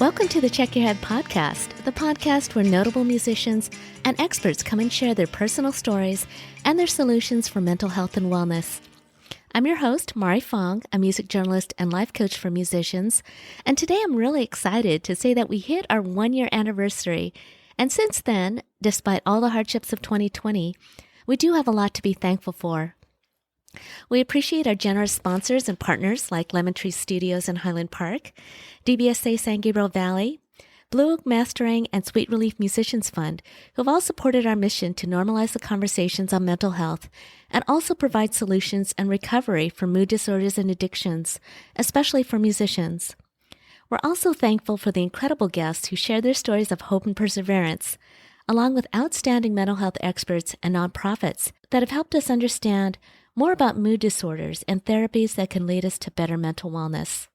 Welcome to the Check Your Head podcast, the podcast where notable musicians and experts come and share their personal stories and their solutions for mental health and wellness. I'm your host, Mari Fong, a music journalist and life coach for musicians, and today I'm really excited to say that we hit our 1-year anniversary, and since then, despite all the hardships of 2020, we do have a lot to be thankful for. We appreciate our generous sponsors and partners like Lemon Tree Studios in Highland Park, DBSA San Gabriel Valley, Blue Oak Mastering, and Sweet Relief Musicians Fund, who have all supported our mission to normalize the conversations on mental health and also provide solutions and recovery for mood disorders and addictions, especially for musicians. We're also thankful for the incredible guests who share their stories of hope and perseverance, along with outstanding mental health experts and nonprofits that have helped us understand more about mood disorders and therapies that can lead us to better mental wellness.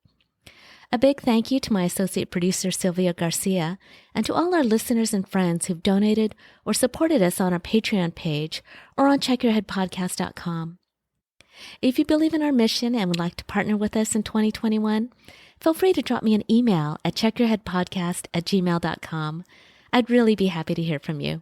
A big thank you to my associate producer, Sylvia Garcia, and to all our listeners and friends who've donated or supported us on our Patreon page or on checkyourheadpodcast.com. If you believe in our mission and would like to partner with us in 2021, feel free to drop me an email at checkyourheadpodcast@gmail.com. I'd really be happy to hear from you.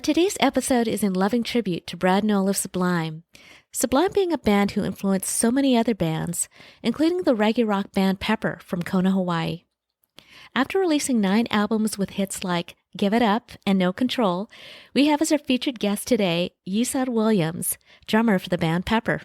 Today's episode is in loving tribute to Brad Nowell of Sublime. Sublime being a band who influenced so many other bands, including the reggae rock band Pepper from Kona, Hawaii. After releasing 9 albums with hits like Give It Up and No Control, we have as our featured guest today, Yesod Williams, drummer for the band Pepper.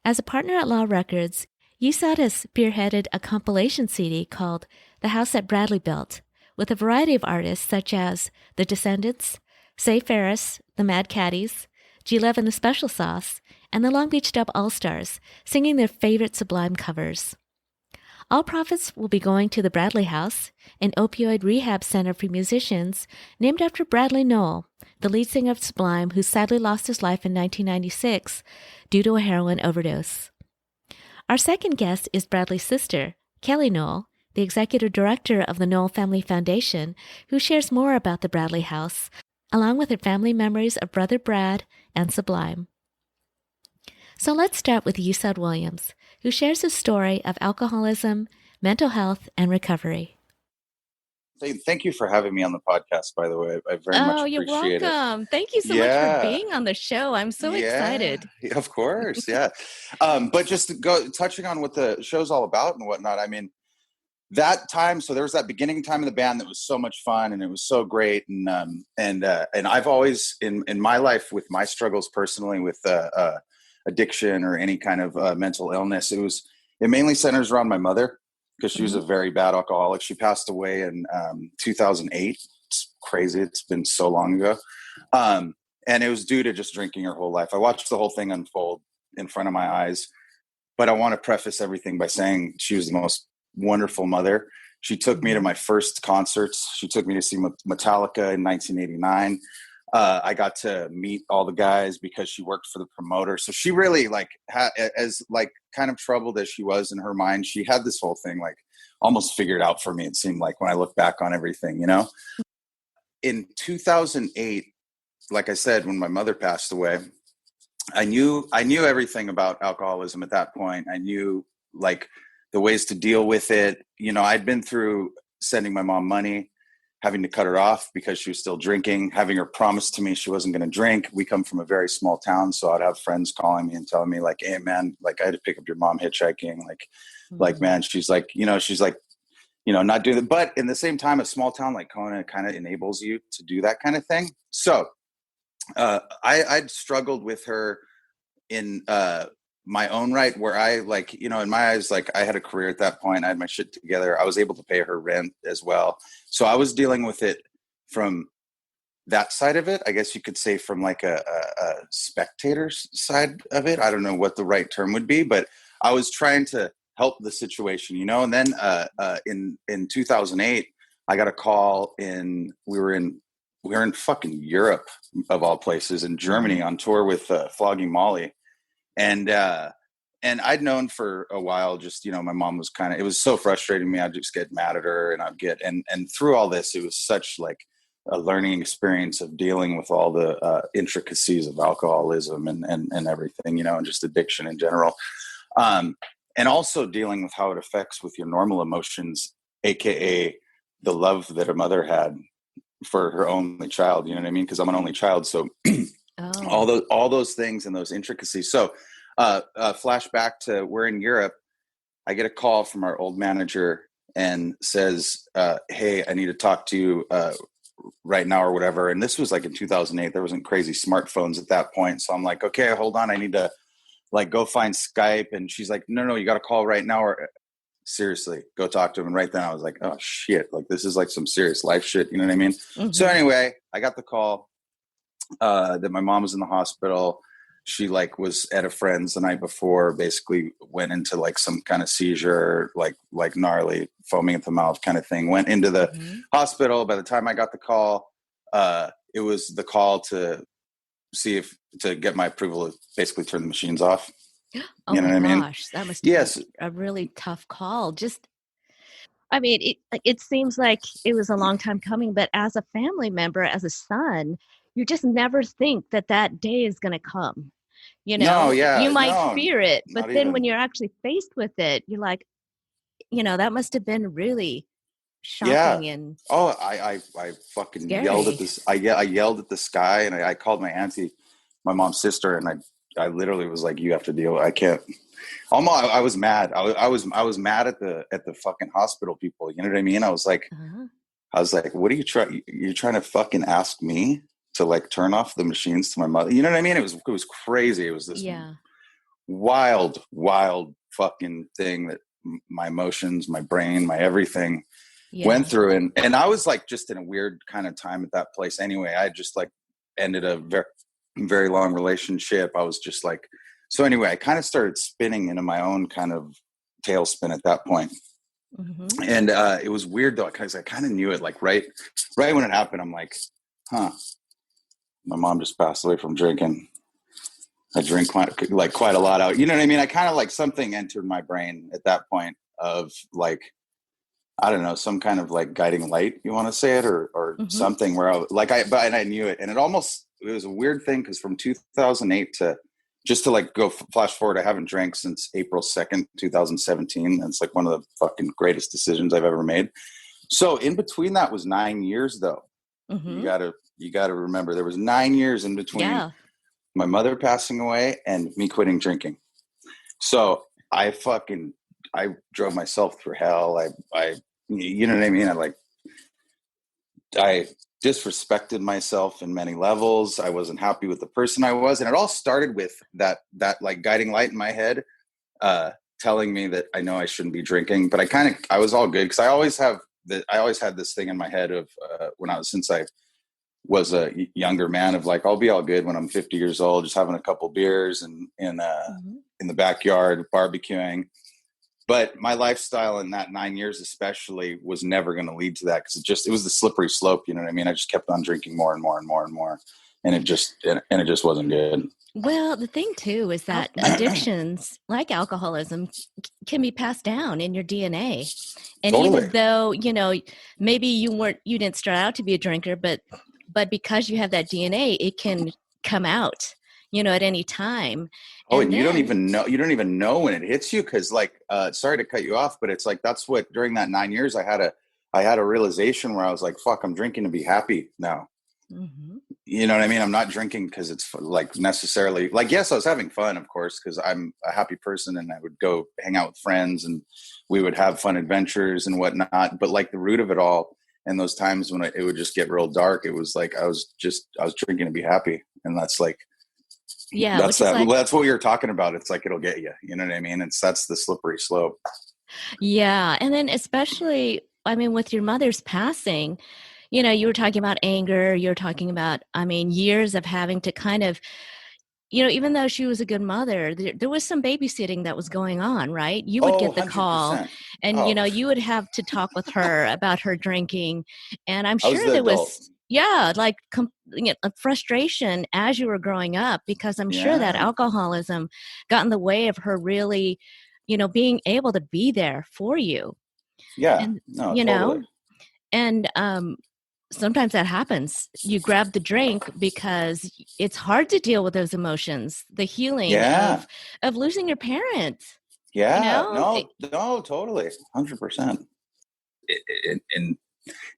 As a partner at Law Records, Yesod has spearheaded a compilation CD called The House That Bradley Built, with a variety of artists such as The Descendants, Say Ferris, the Mad Caddies, G-Lev and the Special Sauce, and the Long Beach Dub All-Stars, singing their favorite Sublime covers. All profits will be going to the Bradley House, an opioid rehab center for musicians named after Bradley Nowell, the lead singer of Sublime, who sadly lost his life in 1996 due to a heroin overdose. Our second guest is Bradley's sister, Kellie Nowell, the executive director of the Nowell Family Foundation, who shares more about the Bradley House, along with her family memories of Brother Brad and Sublime. So let's start with Yesod Williams, who shares his story of alcoholism, mental health, and recovery. Thank you for having me on the podcast, by the way. I very much appreciate it. Oh, you're welcome. Thank you so much for being on the show. I'm so excited. Of course, yeah. But just touching on what the show's all about and whatnot, I mean, that time, so there was that beginning time of the band that was so much fun and it was so great. And I've always, in my life, with my struggles personally with addiction or any kind of mental illness, it mainly centers around my mother, because she was a very bad alcoholic. She passed away in 2008. It's crazy. It's been so long ago. And it was due to just drinking her whole life. I watched the whole thing unfold in front of my eyes. But I want to preface everything by saying she was the most wonderful mother. She took me to my first concerts. She took me to see Metallica in 1989. I got to meet all the guys because she worked for the promoter. So she really as kind of troubled as she was in her mind, she had this whole thing almost figured out for me. It seemed like when I look back on everything, in 2008, like I said, when my mother passed away, I knew everything about alcoholism at that point. I knew the ways to deal with it. I'd been through sending my mom money, having to cut her off because she was still drinking, having her promise to me she wasn't going to drink. We come from a very small town, so I'd have friends calling me and telling me hey man, I had to pick up your mom hitchhiking. Man, she's not doing it. But in the same time, a small town like Kona kind of enables you to do that kind of thing. So I'd struggled with her in my own right, where I in my eyes, I had a career at that point. I had my shit together. I was able to pay her rent as well. So I was dealing with it from that side of it. I guess you could say from a spectator's side of it. I don't know what the right term would be, but I was trying to help the situation, and then in 2008, I got a call we were in fucking Europe, of all places, in Germany on tour with Flogging Molly. And I'd known for a while, just, my mom was it was so frustrating me. I'd just get mad at her and and through all this, it was such a learning experience of dealing with all the intricacies of alcoholism and everything, and just addiction in general. and also dealing with how it affects with your normal emotions, AKA the love that a mother had for her only child. You know what I mean? Because I'm an only child. So all those things and those intricacies. So flashback to, we're in Europe. I get a call from our old manager and says, hey, I need to talk to you right now or whatever. And this was like in 2008. There wasn't crazy smartphones at that point. So I'm like, okay, hold on. I need to like go find Skype. And she's like, no, you got to call right now, or seriously, go talk to him. And right then I was like, oh shit, like this is like some serious life shit. You know what I mean? Mm-hmm. So anyway, I got the call that my mom was in the hospital. She like was at a friend's the night before, basically went into like some kind of seizure, like gnarly, foaming at the mouth kind of thing, went into the hospital. By the time I got the call, it was the call to see if, to get my approval to basically turn the machines off. Oh you know my gosh, that must be a really tough call. Just, I mean, it seems like it was a long time coming, but as a family member, as a son, you just never think that day is going to come. You know, you might fear it, but then when you're actually faced with it, you're like, you know, that must have been really shocking and I fucking scary. Yelled at this. I yelled at the sky, and I called my auntie, my mom's sister, and I literally was like, you have to deal. I can't. Almost, I was mad. I was mad at the fucking hospital people. You know what I mean? I was like, what are you trying? You're trying to fucking ask me to like turn off the machines to my mother. You know what I mean? It was crazy. It was this wild fucking thing that my emotions, my brain, my everything went through. And I was like just in a weird kind of time at that place anyway. I just like ended a very, very long relationship. I was just like, so anyway, I kind of started spinning into my own kind of tailspin at that point. Mm-hmm. And it was weird though, because I kind of knew it like right when it happened. I'm like, my mom just passed away from drinking. I drink quite a lot out. You know what I mean? I kind of like something entered my brain at that point of like, I don't know, some kind of like guiding light, you want to say it, or something where I knew it. And it was a weird thing because from 2008 to just to like go flash forward, I haven't drank since April 2nd, 2017. That's like one of the fucking greatest decisions I've ever made. So in between that was 9 years though. Mm-hmm. You gotta remember there was 9 years in between my mother passing away and me quitting drinking. So I drove myself through hell. I you know what I mean? I disrespected myself in many levels. I wasn't happy with the person I was. And it all started with that like guiding light in my head, telling me that I know I shouldn't be drinking, but I was all good. Cause I always had this thing in my head of, since I was a younger man of like, I'll be all good when I'm 50 years old, just having a couple beers and in the backyard barbecuing. But my lifestyle in that 9 years especially was never going to lead to that because it was the slippery slope. You know what I mean? I just kept on drinking more and more and more and more. And it just wasn't good. Well, the thing too is that addictions like alcoholism can be passed down in your DNA. And even though, you know, maybe you didn't start out to be a drinker, but because you have that DNA, it can come out, you know, at any time. And you don't even know when it hits you. Cause like, sorry to cut you off, but it's like, that's what, during that 9 years, I had a realization where I was like, fuck, I'm drinking to be happy now. Mm-hmm. You know what I mean? I'm not drinking cause it's like necessarily like, yes, I was having fun, of course, cause I'm a happy person and I would go hang out with friends and we would have fun adventures and whatnot. But like the root of it all, and those times when it would just get real dark, it was like, I was drinking to be happy. And that's like, that's what you're talking about. It's like, it'll get you, you know what I mean? That's the slippery slope. Yeah. And then especially, I mean, with your mother's passing, you know, you were talking about anger, you're talking about, I mean, years of having to kind of, you know, even though she was a good mother, there was some babysitting that was going on, right? You would get the 100%. Call and, you know, you would have to talk with her about her drinking. And I'm sure there was, like a frustration as you were growing up, because I'm sure that alcoholism got in the way of her really, you know, being able to be there for you. Yeah. And, you know, and, sometimes that happens. You grab the drink because it's hard to deal with those emotions, the healing of losing your parents. You Yeah, know, no, no, totally, 100%. It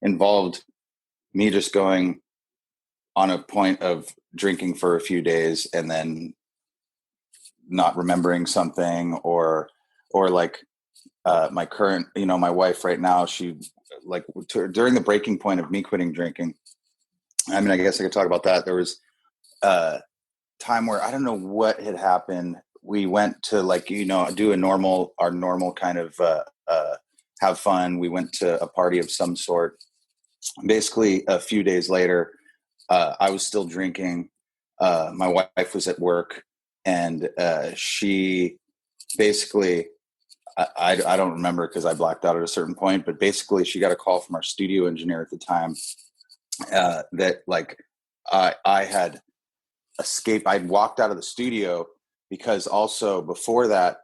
involved me just going on a point of drinking for a few days and then not remembering something, or like my current, my wife right now, she like during the breaking point of me quitting drinking. I mean, I guess I could talk about that. There was a time where I don't know what had happened. We went to like, do our normal kind of have fun. We went to a party of some sort. Basically, a few days later, I was still drinking. My wife was at work, and she basically, I don't remember because I blacked out at a certain point, but basically she got a call from our studio engineer at the time that like I had escaped. I'd walked out of the studio because also before that,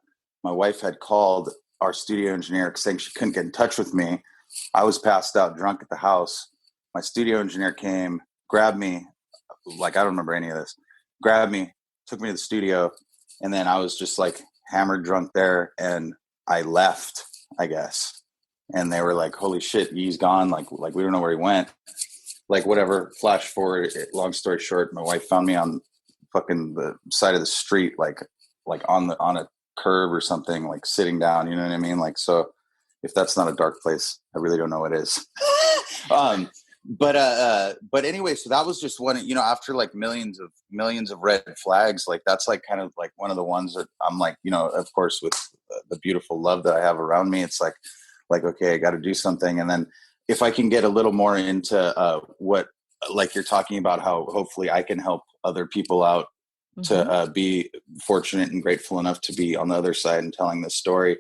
my wife had called our studio engineer saying she couldn't get in touch with me. I was passed out drunk at the house. My studio engineer came, grabbed me, like I don't remember any of this, grabbed me, took me to the studio, and then I was just like hammered drunk there, and I left, I guess. And they were like, holy shit, he's gone. Like we don't know where he went. Like whatever, flash forward, long story short, my wife found me on fucking the side of the street, like on a curb or something, like sitting down, you know what I mean? Like, so if that's not a dark place, I really don't know what is. But anyway, so that was just one, after like millions of red flags, like that's like kind of like one of the ones that I'm like, of course with the beautiful love that I have around me, it's like, okay, I got to do something. And then if I can get a little more into what, like you're talking about, how hopefully I can help other people out to be fortunate and grateful enough to be on the other side and telling this story.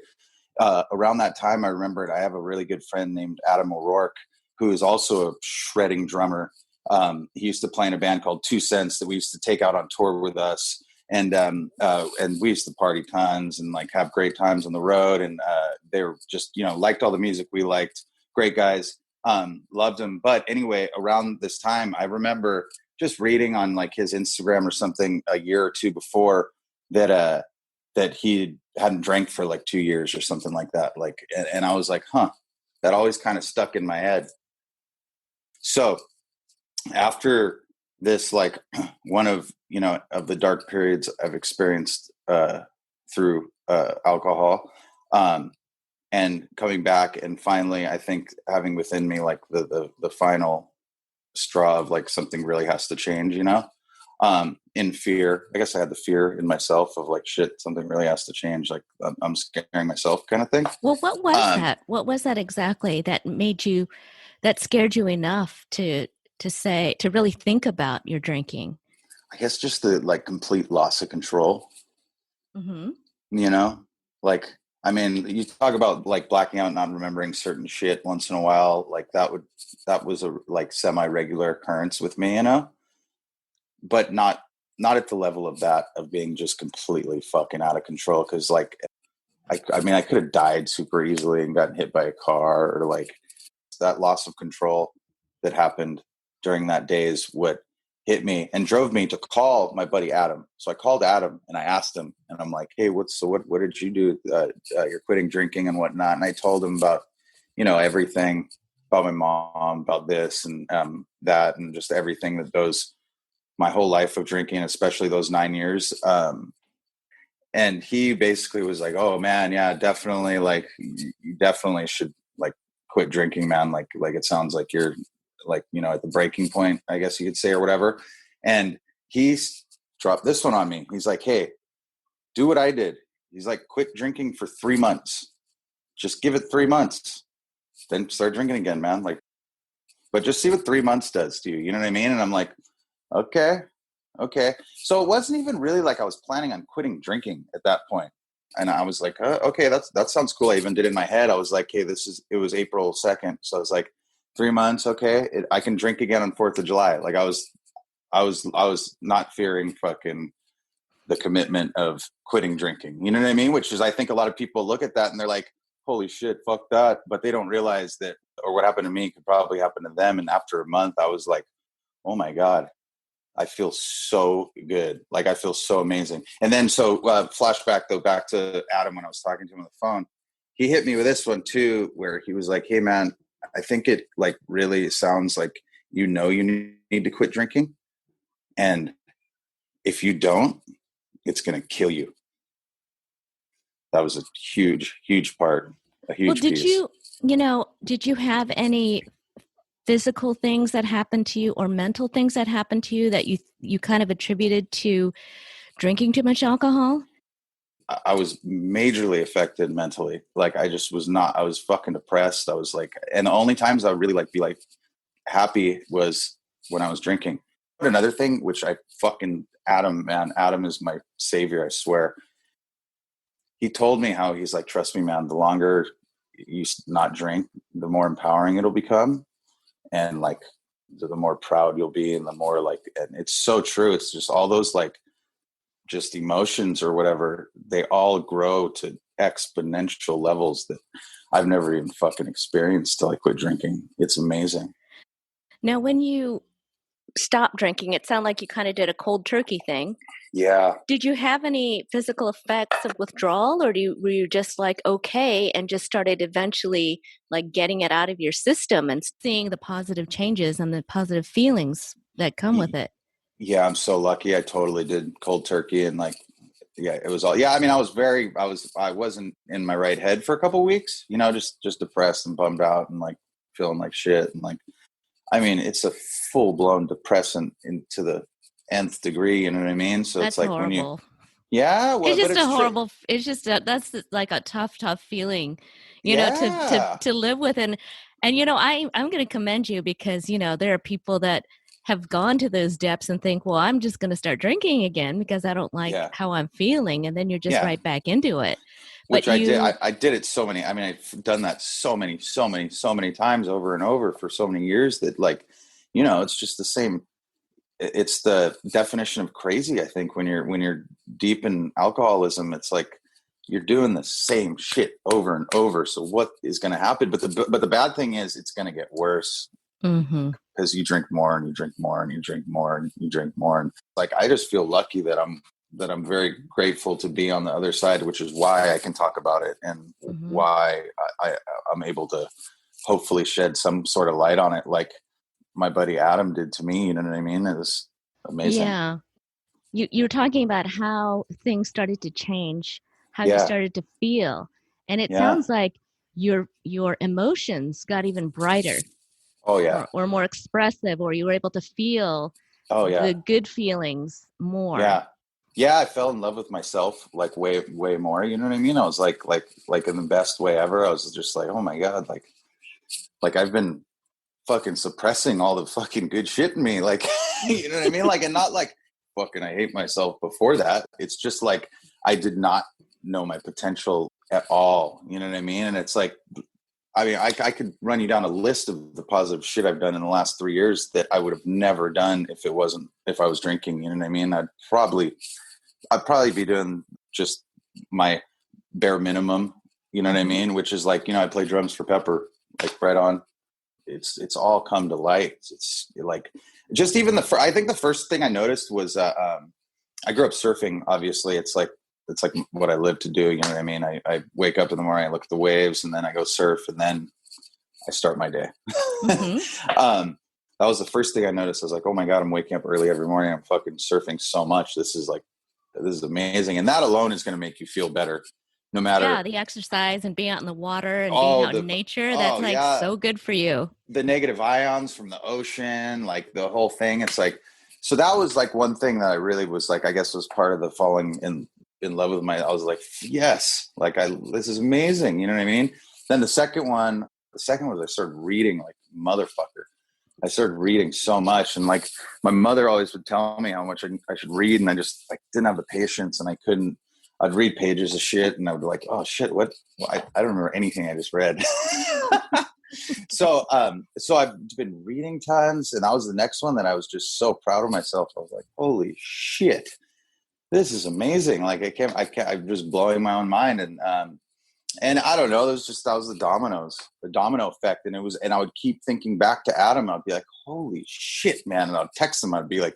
Around that time, I remembered I have a really good friend named Adam O'Rourke, who is also a shredding drummer. He used to play in a band called 2 Cents that we used to take out on tour with us. And we used to party tons and like have great times on the road. And they were just, liked all the music we liked. Great guys, loved them. But anyway, around this time, I remember just reading on like his Instagram or something a year or two before that he hadn't drank for like 2 years or something like that. Like, and I was like, that always kind of stuck in my head. So after this, like one of the dark periods I've experienced through alcohol, and coming back and finally, I think having within me like the final straw of like something really has to change, in fear. I guess I had the fear in myself of like, shit, something really has to change. Like I'm scaring myself kind of thing. Well, what was that? What was that exactly that scared you enough to really think about your drinking? I guess just the like complete loss of control, Mm-hmm. like, I mean, you talk about like blacking out, not remembering certain shit once in a while. Like that was a like semi-regular occurrence with me, but not at the level of that, of being just completely fucking out of control. Cause like, I mean, I could have died super easily and gotten hit by a car, or like that loss of control that happened during that day is what hit me and drove me to call my buddy Adam. So I called Adam and I asked him, and I'm like, hey, what did you do? You're quitting drinking and whatnot. And I told him about, everything about my mom, about this and that, and just everything that goes my whole life of drinking, especially those 9 years. And he basically was like, oh man, yeah, definitely. Like you definitely should like quit drinking, man. Like it sounds like you're like, at the breaking point, I guess you could say, or whatever. And he's dropped this one on me. He's like, hey, do what I did. He's like, quit drinking for 3 months. Just give it 3 months. Then start drinking again, man. Like, but just see what 3 months does to you. You know what I mean? And I'm like, okay. So it wasn't even really like I was planning on quitting drinking at that point. And I was like, okay, that sounds cool. I even did it in my head. I was like, hey, it was April 2nd. So I was like, 3 months. Okay. I can drink again on 4th of July. Like I was not fearing fucking the commitment of quitting drinking. You know what I mean? Which is, I think a lot of people look at that and they're like, holy shit, fuck that. But they don't realize that, or what happened to me could probably happen to them. And after a month, I was like, oh my God, I feel so good. Like I feel so amazing. And then, so flashback though, back to Adam, when I was talking to him on the phone, he hit me with this one too, where he was like, hey man, I think it like really sounds like, you need to quit drinking. And if you don't, it's going to kill you. That was a huge, huge part, a huge Well, piece. did you have any physical things that happened to you or mental things that happened to you that you kind of attributed to drinking too much alcohol? I was majorly affected mentally. Like I just was not, I was fucking depressed. I was like, and the only times I would really like be like happy was when I was drinking. But another thing, which I fucking, Adam, man, Adam is my savior, I swear. He told me how he's like, trust me, man, the longer you not drink, the more empowering it'll become. And like, the more proud you'll be, and the more like, and it's so true. It's just all those like just emotions or whatever, they all grow to exponential levels that I've never even fucking experienced till I quit drinking. It's amazing. Now, when you stopped drinking, it sounded like you kind of did a cold turkey thing. Yeah. Did you have any physical effects of withdrawal, or were you just like, okay, and just started eventually like getting it out of your system and seeing the positive changes and the positive feelings that come with it? Yeah, I'm so lucky. I totally did cold turkey, and like, yeah, it was all, yeah. I mean, I wasn't in my right head for a couple of weeks, just depressed and bummed out and like feeling like shit. And like, I mean, it's a full blown depressant into the nth degree. You know what I mean? So That's it's like horrible. yeah, well, It's but just a it's true. horrible. It's just that's like a tough feeling, Yeah. to live with. And I'm going to commend you because there are people that have gone to those depths and think, well, I'm just going to start drinking again because I don't like Yeah. how I'm feeling, and then you're just Yeah. right back into it. But Which I did. I did it so many. I mean, I've done that so many times over and over for so many years that like, it's just the same. It's the definition of crazy. I think when you're deep in alcoholism, it's like you're doing the same shit over and over. So what is going to happen? But the bad thing is it's going to get worse because you drink more and you drink more and you drink more and you drink more. And like, I just feel lucky that I'm very grateful to be on the other side, which is why I can talk about it and why I'm able to hopefully shed some sort of light on it. Like my buddy Adam did to me, you know what I mean? It was amazing. yeah, you're talking about how things started to change, how you Yeah. started to feel, and it Yeah. sounds like your emotions got even brighter. Oh yeah. Or more expressive, or you were able to feel Oh yeah. the good feelings more. Yeah. Yeah. I fell in love with myself like way, way more. You know what I mean? I was like in the best way ever. I was just like, oh my God, like I've been fucking suppressing all the fucking good shit in me. Like, you know what I mean? Like, and not like fucking, I hate myself before that. It's just like, I did not know my potential at all. You know what I mean? And it's like, I mean, I could run you down a list of the positive shit I've done in the last 3 years that I would have never done if I was drinking. You know what I mean? I'd probably be doing just my bare minimum, you know what I mean? Which is like, I play drums for Pepper, like right on. It's all come to light. It's like, just even I think the first thing I noticed was, I grew up surfing. Obviously it's like what I live to do. You know what I mean? I wake up in the morning, I look at the waves, and then I go surf, and then I start my day. That was the first thing I noticed. I was like, oh my God, I'm waking up early every morning. I'm fucking surfing so much. This is amazing. And that alone is going to make you feel better. No matter the exercise and being out in the water and being out in nature, that's like so good for you. The negative ions from the ocean, like the whole thing. It's like, so that was like one thing that I really was like, I guess was part of the falling in love with I was like, yes, like this is amazing. You know what I mean? Then the second one was I started reading like motherfucker. I started reading so much, and like my mother always would tell me how much I should read, and I just like didn't have the patience, and I couldn't. I'd read pages of shit, and I would be like, "Oh shit, what? I don't remember anything I just read." So I've been reading tons, and that was the next one that I was just so proud of myself. I was like, "Holy shit, this is amazing!" Like I'm just blowing my own mind, and I don't know, that was the domino effect, and I would keep thinking back to Adam. I'd be like, "Holy shit, man!" And I'd text him. I'd be like,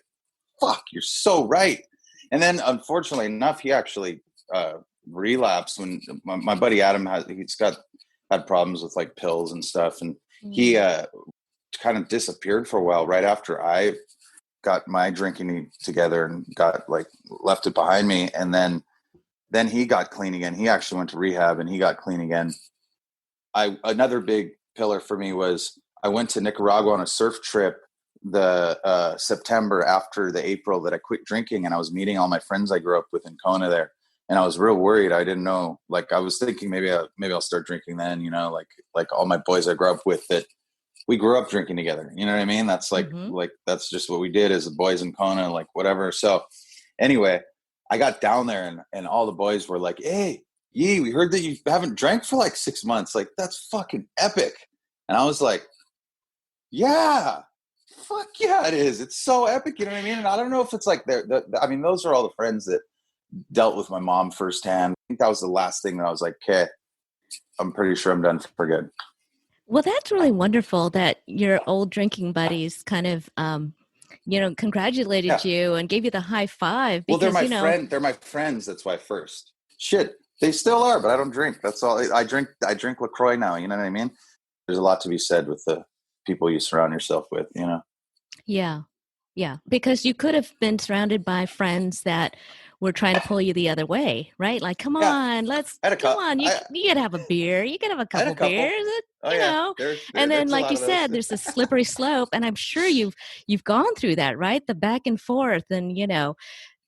fuck, you're so right. And then unfortunately enough, he actually relapsed when my buddy Adam had problems with like pills and stuff. And he kind of disappeared for a while right after I got my drinking together and got like left it behind me. And then he got clean again. He actually went to rehab and he got clean again. Another big pillar for me was I went to Nicaragua on a surf trip the September after the April that I quit drinking, and I was meeting all my friends I grew up with in Kona there, and I was real worried. I didn't know, like I was thinking maybe I'll start drinking then, you know, like all my boys I grew up with that we grew up drinking together. You know what I mean? That's like that's just what we did as the boys in Kona, like whatever. So anyway, I got down there and all the boys were like, "Hey, Yee, we heard that you haven't drank for like 6 months. Like, that's fucking epic." And I was like, yeah, fuck yeah, it is. It's so epic. You know what I mean? And I don't know if it's like, I mean, those are all the friends that dealt with my mom firsthand. I think that was the last thing that I was like, okay, I'm pretty sure I'm done for good. Well, that's really wonderful that your old drinking buddies kind of, congratulated you and gave you the high five. Because, they're my friends. That's why first. Shit, they still are, but I don't drink. That's all. I drink LaCroix now. You know what I mean? There's a lot to be said with the people you surround yourself with, you know? Yeah. Yeah. Because you could have been surrounded by friends that were trying to pull you the other way, right? Like, come on, you can have a beer. You can have a couple beers, know. And then, like you said, there's a slippery slope. And I'm sure you've gone through that, right? The back and forth and,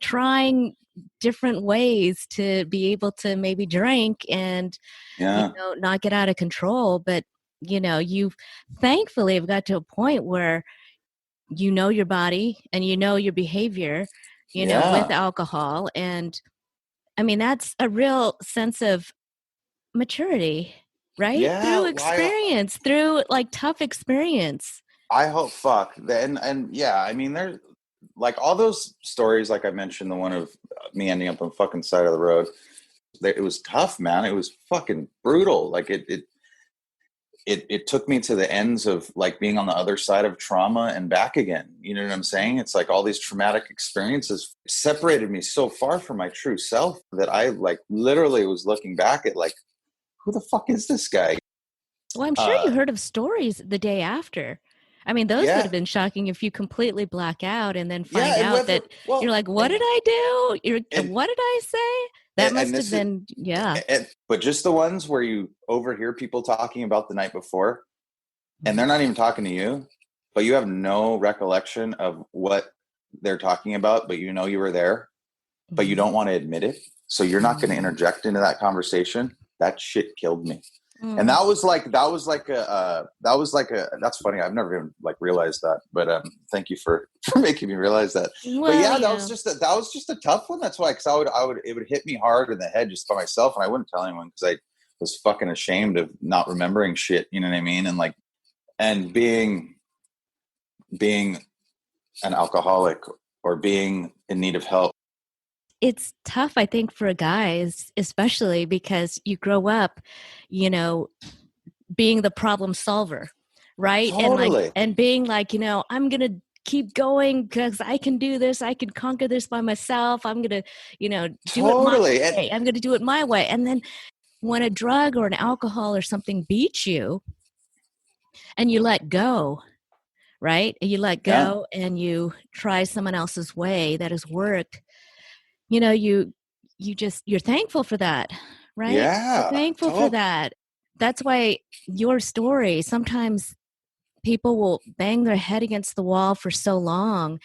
trying different ways to be able to maybe drink and, not get out of control. But, you've thankfully have got to a point where you know your body and you know your behavior, with alcohol. And I mean, that's a real sense of maturity, right? Yeah, through experience, through like tough experience. I hope and yeah, I mean, there's like all those stories, like I mentioned, the one of me ending up on the fucking side of the road. It was tough, man. It was fucking brutal. Like it took me to the ends of like being on the other side of trauma and back again. You know what I'm saying? It's like all these traumatic experiences separated me so far from my true self that I like literally was looking back at like, who the fuck is this guy? Well, I'm sure you heard of stories the day after. I mean, those would have been shocking if you completely black out and then find out that you're like, what did I do? What did I say? That must have been, but just the ones where you overhear people talking about the night before and they're not even talking to you, but you have no recollection of what they're talking about, but you know you were there, but you don't want to admit it. So you're not going to interject into that conversation. That shit killed me. And that's funny. I've never even like realized that, but thank you for making me realize that. Well, but that was just a tough one. That's why, because it would hit me hard in the head just by myself, and I wouldn't tell anyone because I was fucking ashamed of not remembering shit. You know what I mean? And like, and being an alcoholic or being in need of help. It's tough, I think, for guys, especially because you grow up, being the problem solver, right? Totally. And being like, I'm going to keep going because I can do this. I can conquer this by myself. I'm going to, do it my way. I'm going to do it my way. And then when a drug or an alcohol or something beats you and you let go, right? You let go and you try someone else's way that has worked. You're thankful for that, right? Yeah. You're thankful for that. That's why your story, sometimes people will bang their head against the wall for so long,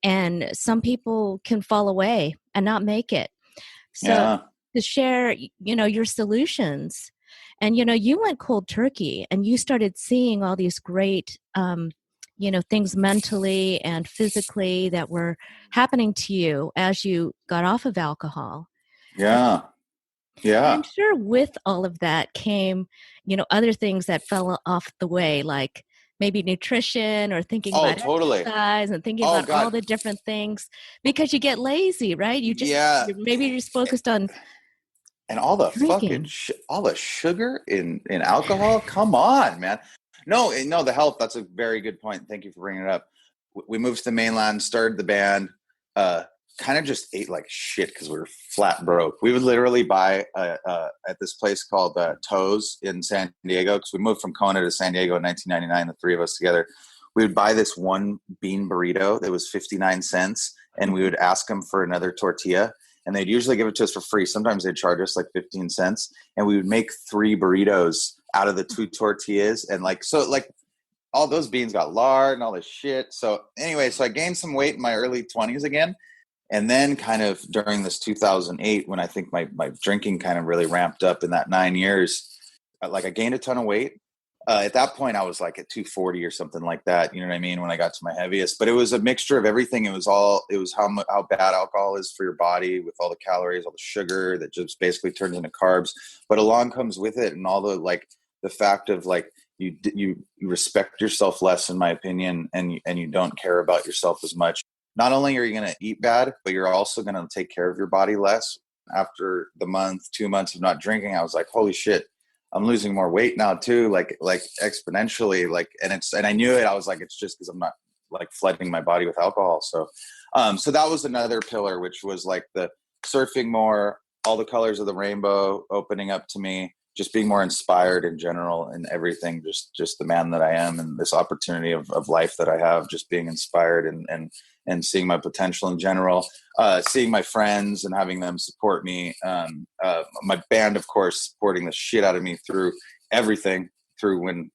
and some people can fall away and not make it. So to share, your solutions, and, you went cold turkey and you started seeing all these great, things mentally and physically that were happening to you as you got off of alcohol. Yeah. Yeah. And I'm sure with all of that came, other things that fell off the way, like maybe nutrition or thinking about exercise and thinking about all the different things, because you get lazy, right? You just, maybe you're just focused on. And all the drinking. Fucking all the sugar in alcohol. Come on, man. No, the health. That's a very good point. Thank you for bringing it up. We moved to the mainland, started the band. kind of just ate like shit because we were flat broke. We would literally buy at this place called Toes in San Diego, because we moved from Kona to San Diego in 1999, the three of us together. We would buy this one bean burrito that was 59 cents, and we would ask them for another tortilla, and they'd usually give it to us for free. Sometimes they'd charge us like 15 cents, and we would make 3 burritos out of the 2 tortillas. And like, so like all those beans got lard and all this shit. So anyway, so I gained some weight in my early 20s again. And then kind of during this 2008, when I think my drinking kind of really ramped up in that 9 years, like I gained a ton of weight. At that point, I was like at 240 or something like that. You know what I mean? When I got to my heaviest, but it was a mixture of everything. It was how bad alcohol is for your body, with all the calories, all the sugar that just basically turns into carbs. But along comes with it, and all the like the fact of like you respect yourself less, in my opinion, and you don't care about yourself as much. Not only are you going to eat bad, but you're also going to take care of your body less. After the 2 months of not drinking, I was like, holy shit, I'm losing more weight now too, like exponentially, and I knew it. I was like, it's just because I'm not like flooding my body with alcohol. So that was another pillar, which was like the surfing more, all the colors of the rainbow opening up to me, just being more inspired in general and everything, just the man that I am, and this opportunity of life that I have, just being inspired and seeing my potential in general, seeing my friends and having them support me. My band, of course, supporting the shit out of me through everything, through when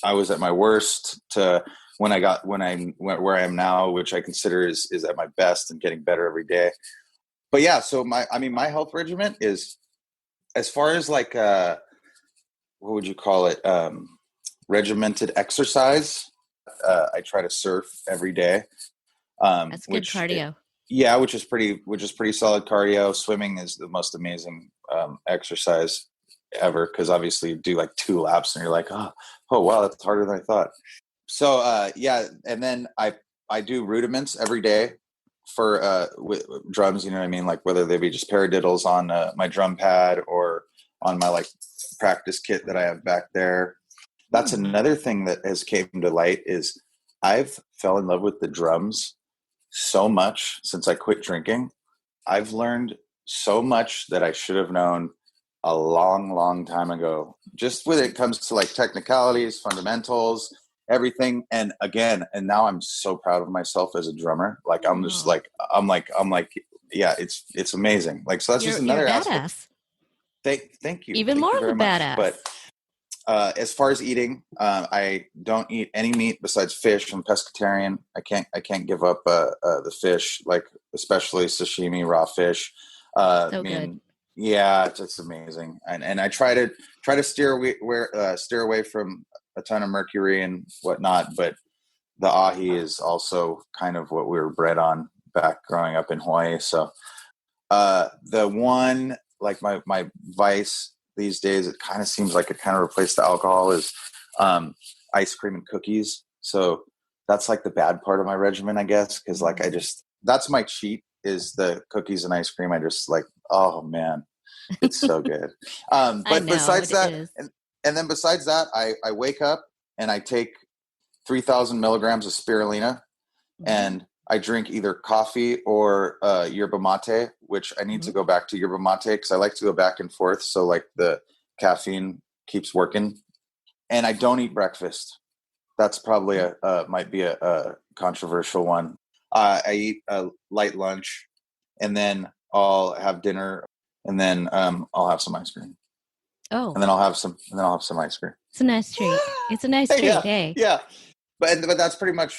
I was at my worst to when I went where I am now, which I consider is at my best and getting better every day. But yeah, so my health regimen is, as far as like, what would you call it? Regimented exercise. I try to surf every day. That's good cardio. Which is pretty solid cardio. Swimming is the most amazing exercise ever, because obviously you do like 2 laps and you're like, oh wow, that's harder than I thought. So and then I do rudiments every day for with drums. You know what I mean? Like whether they be just paradiddles on my drum pad or on my like practice kit that I have back there. That's another thing that has came to light, is I've fell in love with the drums so much since I quit drinking. I've learned so much that I should have known a long time ago, just when it comes to like technicalities, fundamentals, everything. And now I'm so proud of myself as a drummer. Like I'm just like, I'm like, yeah, it's amazing. Like, so that's just another aspect. Thank you. Even more of a badass. But as far as eating, I don't eat any meat besides fish. I'm pescatarian. I can't give up the fish, like especially sashimi, raw fish. Good. Yeah, it's amazing. And I try to steer away from a ton of mercury and whatnot. But the ahi is also kind of what we were bred on back growing up in Hawaii. So the one, like my vice these days, it kind of seems like it kind of replaced the alcohol, is ice cream and cookies. So that's like the bad part of my regimen, I guess, because like that's my cheat, is the cookies and ice cream. I just like, oh man, it's so good. But besides that, and then besides that, I wake up and I take 3,000 milligrams of spirulina, and I drink either coffee or yerba mate, which I need to go back to yerba mate because I like to go back and forth. So like the caffeine keeps working. And I don't eat breakfast. That's probably might be a controversial one. I eat a light lunch, and then I'll have dinner, and then I'll have some ice cream. Oh. And then I'll have some ice cream. It's a nice treat. It's a nice treat, hey. Yeah. But that's pretty much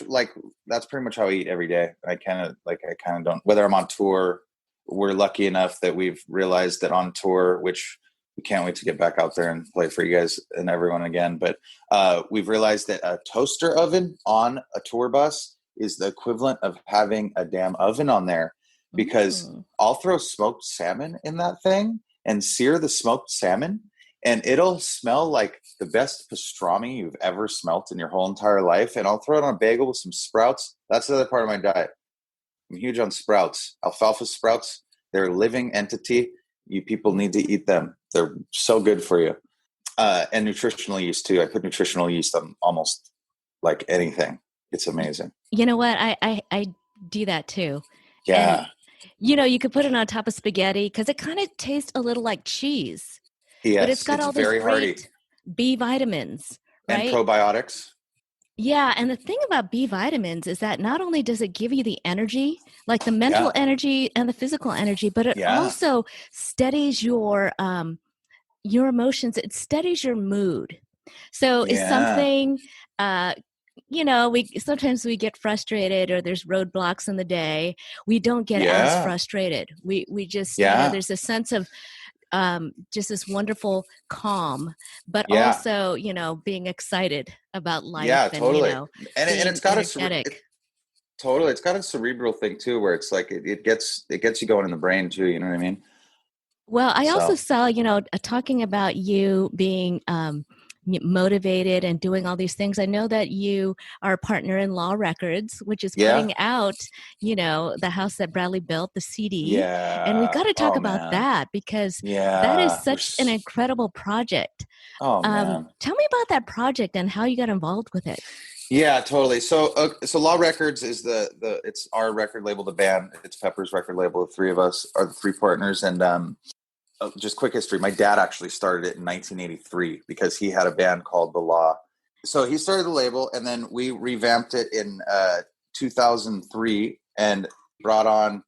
how I eat every day. I kind of don't, whether I'm on tour. We're lucky enough that we've realized that on tour, which we can't wait to get back out there and play for you guys and everyone again. But we've realized that a toaster oven on a tour bus is the equivalent of having a damn oven on there, because I'll throw smoked salmon in that thing and sear the smoked salmon, and it'll smell like the best pastrami you've ever smelt in your whole entire life. And I'll throw it on a bagel with some sprouts. That's the other part of my diet. I'm huge on sprouts. Alfalfa sprouts. They're a living entity. You people need to eat them. They're so good for you. And nutritional yeast too. I put nutritional yeast on almost like anything. It's amazing. You know what? I do that too. Yeah. And, you could put it on top of spaghetti because it kind of tastes a little like cheese, but it's Yes. got It's all this very hearty. great B vitamins, And right? probiotics. Yeah, and the thing about B vitamins is that not only does it give you the energy, like the mental Yeah. energy and the physical energy, but it Yeah. also steadies your emotions. It steadies your mood. So it's Yeah. something, we get frustrated or there's roadblocks in the day. We don't get as Yeah. frustrated. We just, Yeah. there's a sense of just this wonderful calm, but Yeah. also, being excited about life Yeah, and, totally. And being it's got energetic. totally, it's got a cerebral thing too, where it's like it gets you going in the brain too. You know what I mean? Well, I also So saw, talking about you being motivated and doing all these things. I know that you are a partner in Law Records, which is yeah, putting out, the house that Bradley built, the CD. And we've yeah. got to talk Oh about man, that because that is yeah. such an incredible project. Oh man. Tell me about that project and how you got involved with it. Yeah, totally. So Law Records is it's our record label, the band. It's Pepper's record label. The three of us are the three partners, and just quick history. My dad actually started it in 1983 because he had a band called The Law. So he started the label, and then we revamped it in 2003 and brought on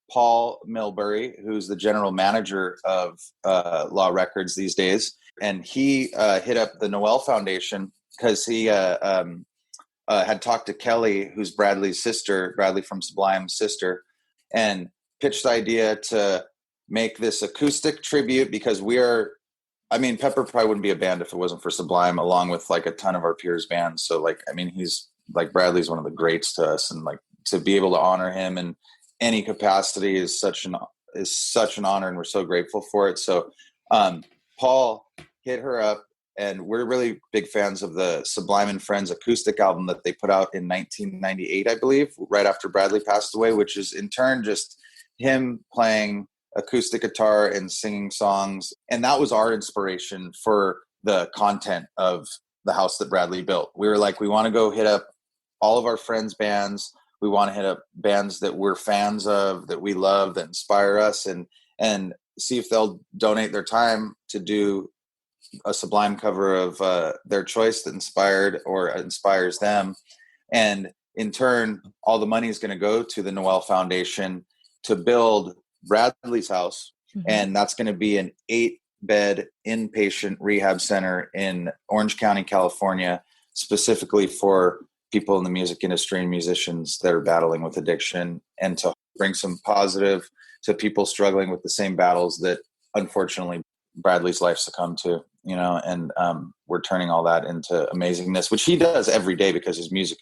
Paul Milbury, who's the general manager of Law Records these days. And he hit up the Nowell Foundation because he had talked to Kellie, who's Bradley's sister, Bradley from Sublime's sister, and pitched the idea to make this acoustic tribute because Pepper probably wouldn't be a band if it wasn't for Sublime, along with like a ton of our peers bands. So he's like, Bradley's one of the greats to us, and like to be able to honor him in any capacity is such an honor, and we're so grateful for it. So Paul hit her up, and we're really big fans of the Sublime and Friends acoustic album that they put out in 1998, I believe, right after Bradley passed away, which is in turn just him playing acoustic guitar and singing songs. And that was our inspiration for the content of the house that Bradley built. We were like, we want to go hit up all of our friends' bands. We want to hit up bands that we're fans of, that we love, that inspire us, and see if they'll donate their time to do a Sublime cover of their choice that inspires them. And in turn, all the money is going to go to the Nowell Foundation to build Bradley's house. Mm-hmm. And that's going to be an 8-bed inpatient rehab center in Orange County, California, specifically for people in the music industry and musicians that are battling with addiction, and to bring some positive to people struggling with the same battles that unfortunately Bradley's life succumbed to, and we're turning all that into amazingness, which he does every day because his music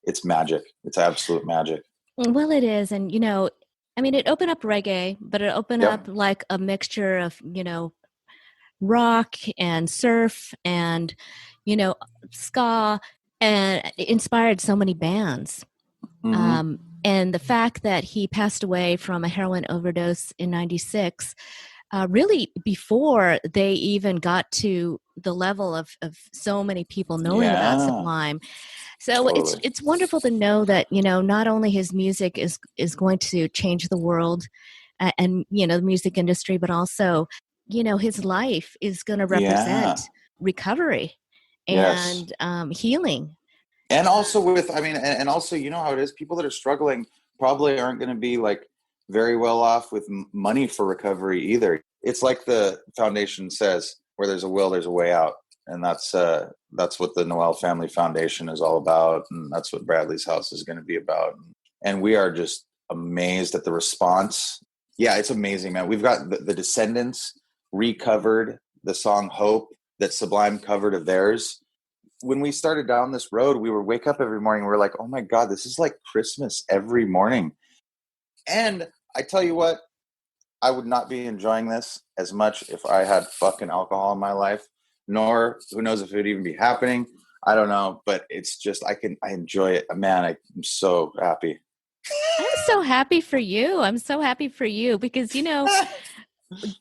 it's magic. It's absolute magic. Well, it is. And, it opened up reggae, but it opened up like a mixture of, rock and surf and, ska, and it inspired so many bands. Mm-hmm. And the fact that he passed away from a heroin overdose in 96, really before they even got to the level of so many people knowing about Sublime. So totally. It's wonderful to know that, not only his music is going to change the world and, the music industry, but also, his life is going to represent recovery and healing. And also and also, how it is, people that are struggling probably aren't going to be like very well off with money for recovery either. It's like the foundation says, where there's a will, there's a way out. And that's what the Nowell Family Foundation is all about. And that's what Bradley's house is going to be about. And we are just amazed at the response. Yeah, it's amazing, man. We've got the Descendants recovered the song Hope that Sublime covered of theirs. When we started down this road, we would wake up every morning. We're like, oh my God, this is like Christmas every morning. And I tell you what, I would not be enjoying this as much if I had fucking alcohol in my life, nor who knows if it would even be happening. I don't know, but it's just, I enjoy it. Man, I'm so happy. I'm so happy for you. I'm so happy for you because,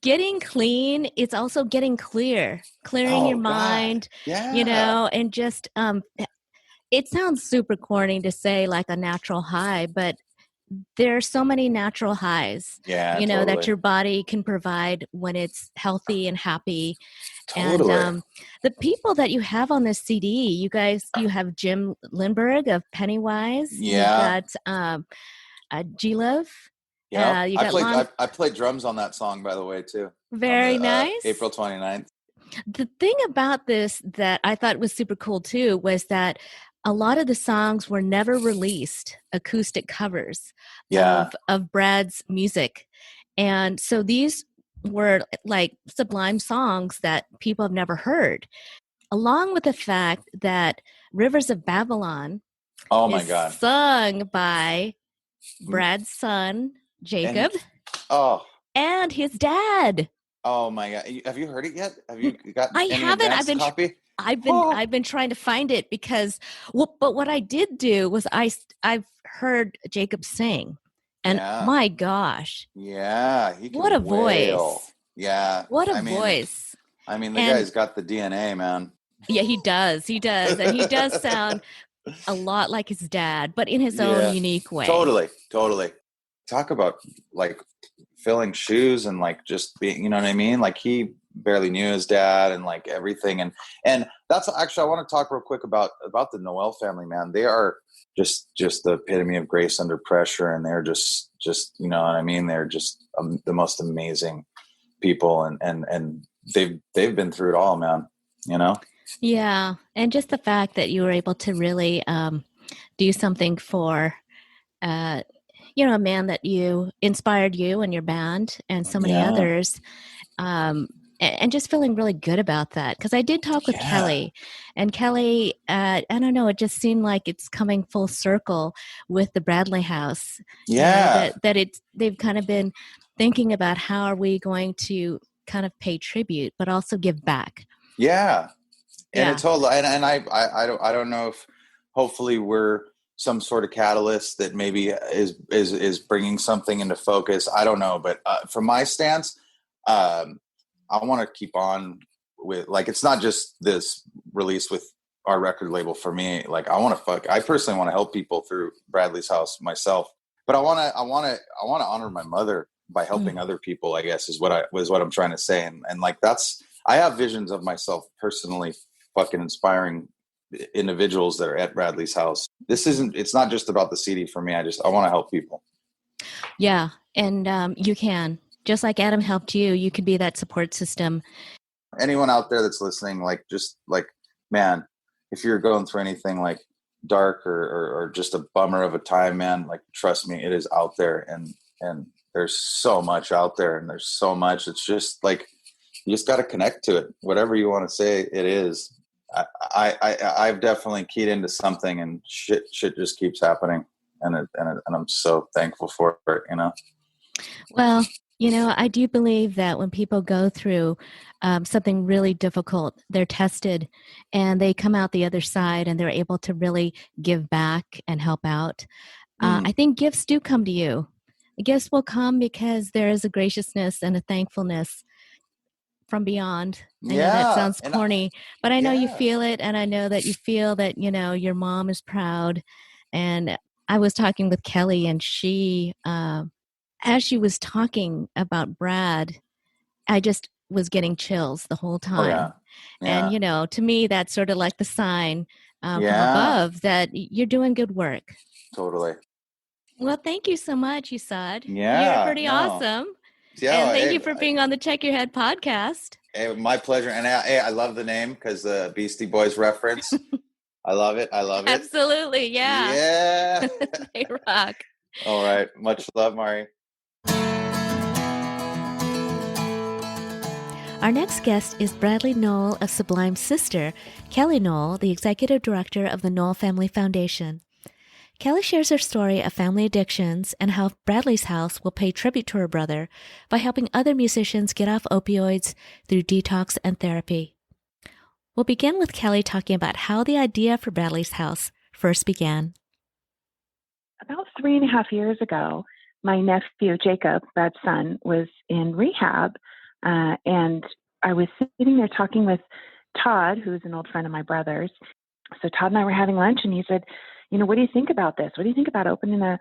getting clean, it's also getting clearing your mind, and just, it sounds super corny to say like a natural high, but there are so many natural highs, Yeah, that totally. your body can provide when it's healthy and happy. And Totally. the people that you have on this CD, you have Jim Lindbergh of Pennywise. You've Yeah. got G-Love. Yep. You I got played Long. I played drums on that song, by the way, too, on Very the nice. April 29th. The thing about this that I thought was super cool too was that a lot of the songs were never released, acoustic covers Yeah. of Brad's music. And so these were like Sublime songs that people have never heard, along with the fact that Rivers of Babylon Oh my is God. sung by Mm, Brad's son, And Jacob, oh, and his dad. oh my God. Have you heard it yet? Have you gotten I any haven't. advanced copy? I've been trying to find it because, well, but what I did do was I've heard Jacob sing, and Yeah. my gosh, Yeah, he what can a wail. voice! Yeah. What a I mean, voice! the And guy's got the DNA, man. yeah, he does, and he does sound a lot like his dad, but in his own Yeah. unique way. Totally. Totally. Talk about like filling shoes and like just being, you know what I mean? Like he barely knew his dad and like everything. And that's actually, I want to talk real quick about the Nowell family, man. They are just the epitome of grace under pressure. And they're just, you know what I mean? They're just the most amazing people. And they've been through it all, man, you know? Yeah, and just the fact that you were able to really do something for uh, a man that you inspired you and your band and so many Yeah. others, and just feeling really good about that. Because I did talk with Yeah. Kellie, and Kellie, I don't know, it just seemed like it's coming full circle with the Bradley House. Yeah. They've kind of been thinking about how are we going to kind of pay tribute, but also give back. Yeah. And Yeah. it's whole, and I don't know if hopefully we're some sort of catalyst that maybe is bringing something into focus. I don't know, but from my stance, I want to keep on with, like, it's not just this release with our record label for me. Like I personally want to help people through Bradley's House myself, but I want to honor my mother by helping other people, I guess is what I'm trying to say. And like, I have visions of myself personally fucking inspiring individuals that are at Bradley's House. It's not just about the CD for me. I want to help people. Yeah. And you can, just like Adam helped you, you could be that support system. Anyone out there that's listening, like, just like, man, if you're going through anything like dark or just a bummer of a time, man, like, trust me, it is out there. And there's so much out there, and there's so much. It's just like, you just got to connect to it. Whatever you want to say it is. I've definitely keyed into something, and shit just keeps happening. And I'm so thankful for it, you know? Well, I do believe that when people go through something really difficult, they're tested and they come out the other side and they're able to really give back and help out. I think gifts do come to you. The gifts will come because there is a graciousness and a thankfulness from beyond. I know that sounds corny, but I know you feel it, and I know that you feel that, your mom is proud. And I was talking with Kellie, and she, as she was talking about Brad, I just was getting chills the whole time. Oh, yeah. Yeah. And, to me, that's sort of like the sign from above that you're doing good work. Totally. Well, thank you so much, Yesod. Yeah. You're pretty awesome. Yeah, and thank you for being on the Check Your Head podcast. Hey, my pleasure. And I love the name because the Beastie Boys reference. I love it. Absolutely. Yeah. Yeah. They rock. All right. Much love, Mari. Our next guest is Bradley Nowell of Sublime's sister, Kellie Nowell, the executive director of the Nowell Family Foundation. Kellie shares her story of family addictions and how Bradley's House will pay tribute to her brother by helping other musicians get off opioids through detox and therapy. We'll begin with Kellie talking about how the idea for Bradley's House first began. About 3.5 years ago, my nephew, Jacob, Brad's son, was in rehab, and I was sitting there talking with Todd, who's an old friend of my brother's. So Todd and I were having lunch, and he said, what do you think about this? What do you think about opening a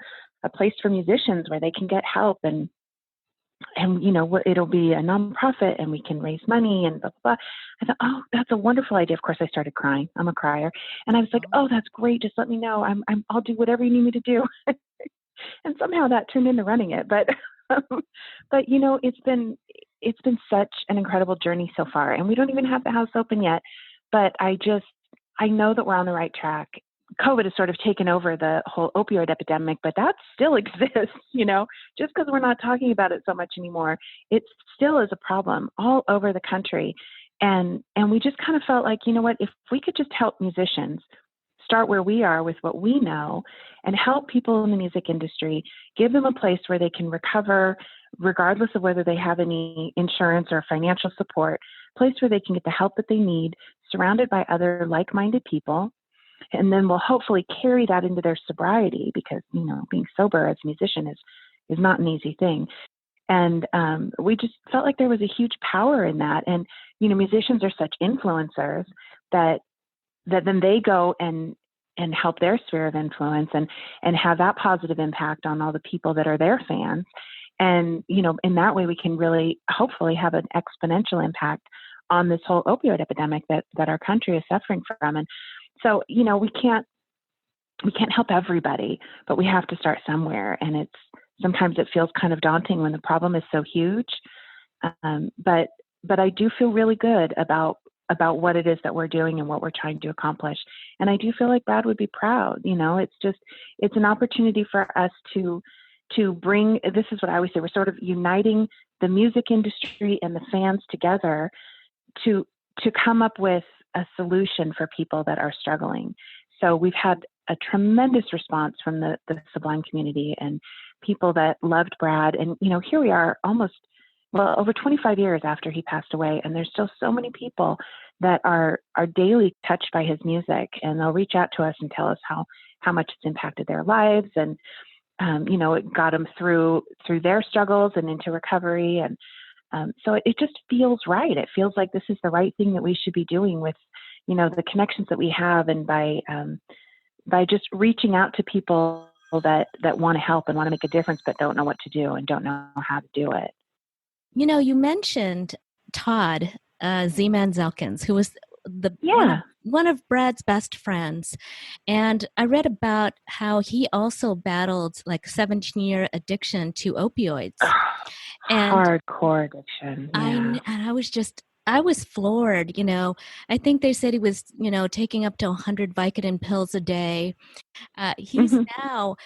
a place for musicians where they can get help, and it'll be a nonprofit and we can raise money and blah, blah, blah. I thought, oh, that's a wonderful idea. Of course, I started crying. I'm a crier. And I was like, oh, that's great. Just let me know. I'll do whatever you need me to do. And somehow that turned into running it. But, it's been such an incredible journey so far. And we don't even have the house open yet. But I know that we're on the right track. COVID has sort of taken over the whole opioid epidemic, but that still exists, just because we're not talking about it so much anymore. It still is a problem all over the country. And we just kind of felt like, if we could just help musicians start where we are with what we know and help people in the music industry, give them a place where they can recover, regardless of whether they have any insurance or financial support, a place where they can get the help that they need, surrounded by other like-minded people. And then we'll hopefully carry that into their sobriety, because, being sober as a musician is not an easy thing. And we just felt like there was a huge power in that. And, musicians are such influencers that then they go and help their sphere of influence and have that positive impact on all the people that are their fans. And, in that way, we can really hopefully have an exponential impact on this whole opioid epidemic that our country is suffering from. And so, we can't help everybody, but we have to start somewhere. And sometimes it feels kind of daunting when the problem is so huge. But I do feel really good about what it is that we're doing and what we're trying to accomplish. And I do feel like Brad would be proud. It's an opportunity for us to bring, this is what I always say, we're sort of uniting the music industry and the fans together to come up with a solution for people that are struggling. So we've had a tremendous response from the Sublime community and people that loved Brad. And, here we are over 25 years after he passed away. And there's still so many people that are daily touched by his music, and they'll reach out to us and tell us how much it's impacted their lives. And, it got them through their struggles and into recovery. And, so it just feels right. It feels like this is the right thing that we should be doing with, the connections that we have, and by just reaching out to people that want to help and want to make a difference, but don't know what to do and don't know how to do it. You mentioned Todd Z-Man Zelkins, who was one of Brad's best friends. And I read about how he also battled 17-year addiction to opioids. And hardcore addiction. Yeah. I was floored, I think they said he was, taking up to 100 Vicodin pills a day. He's now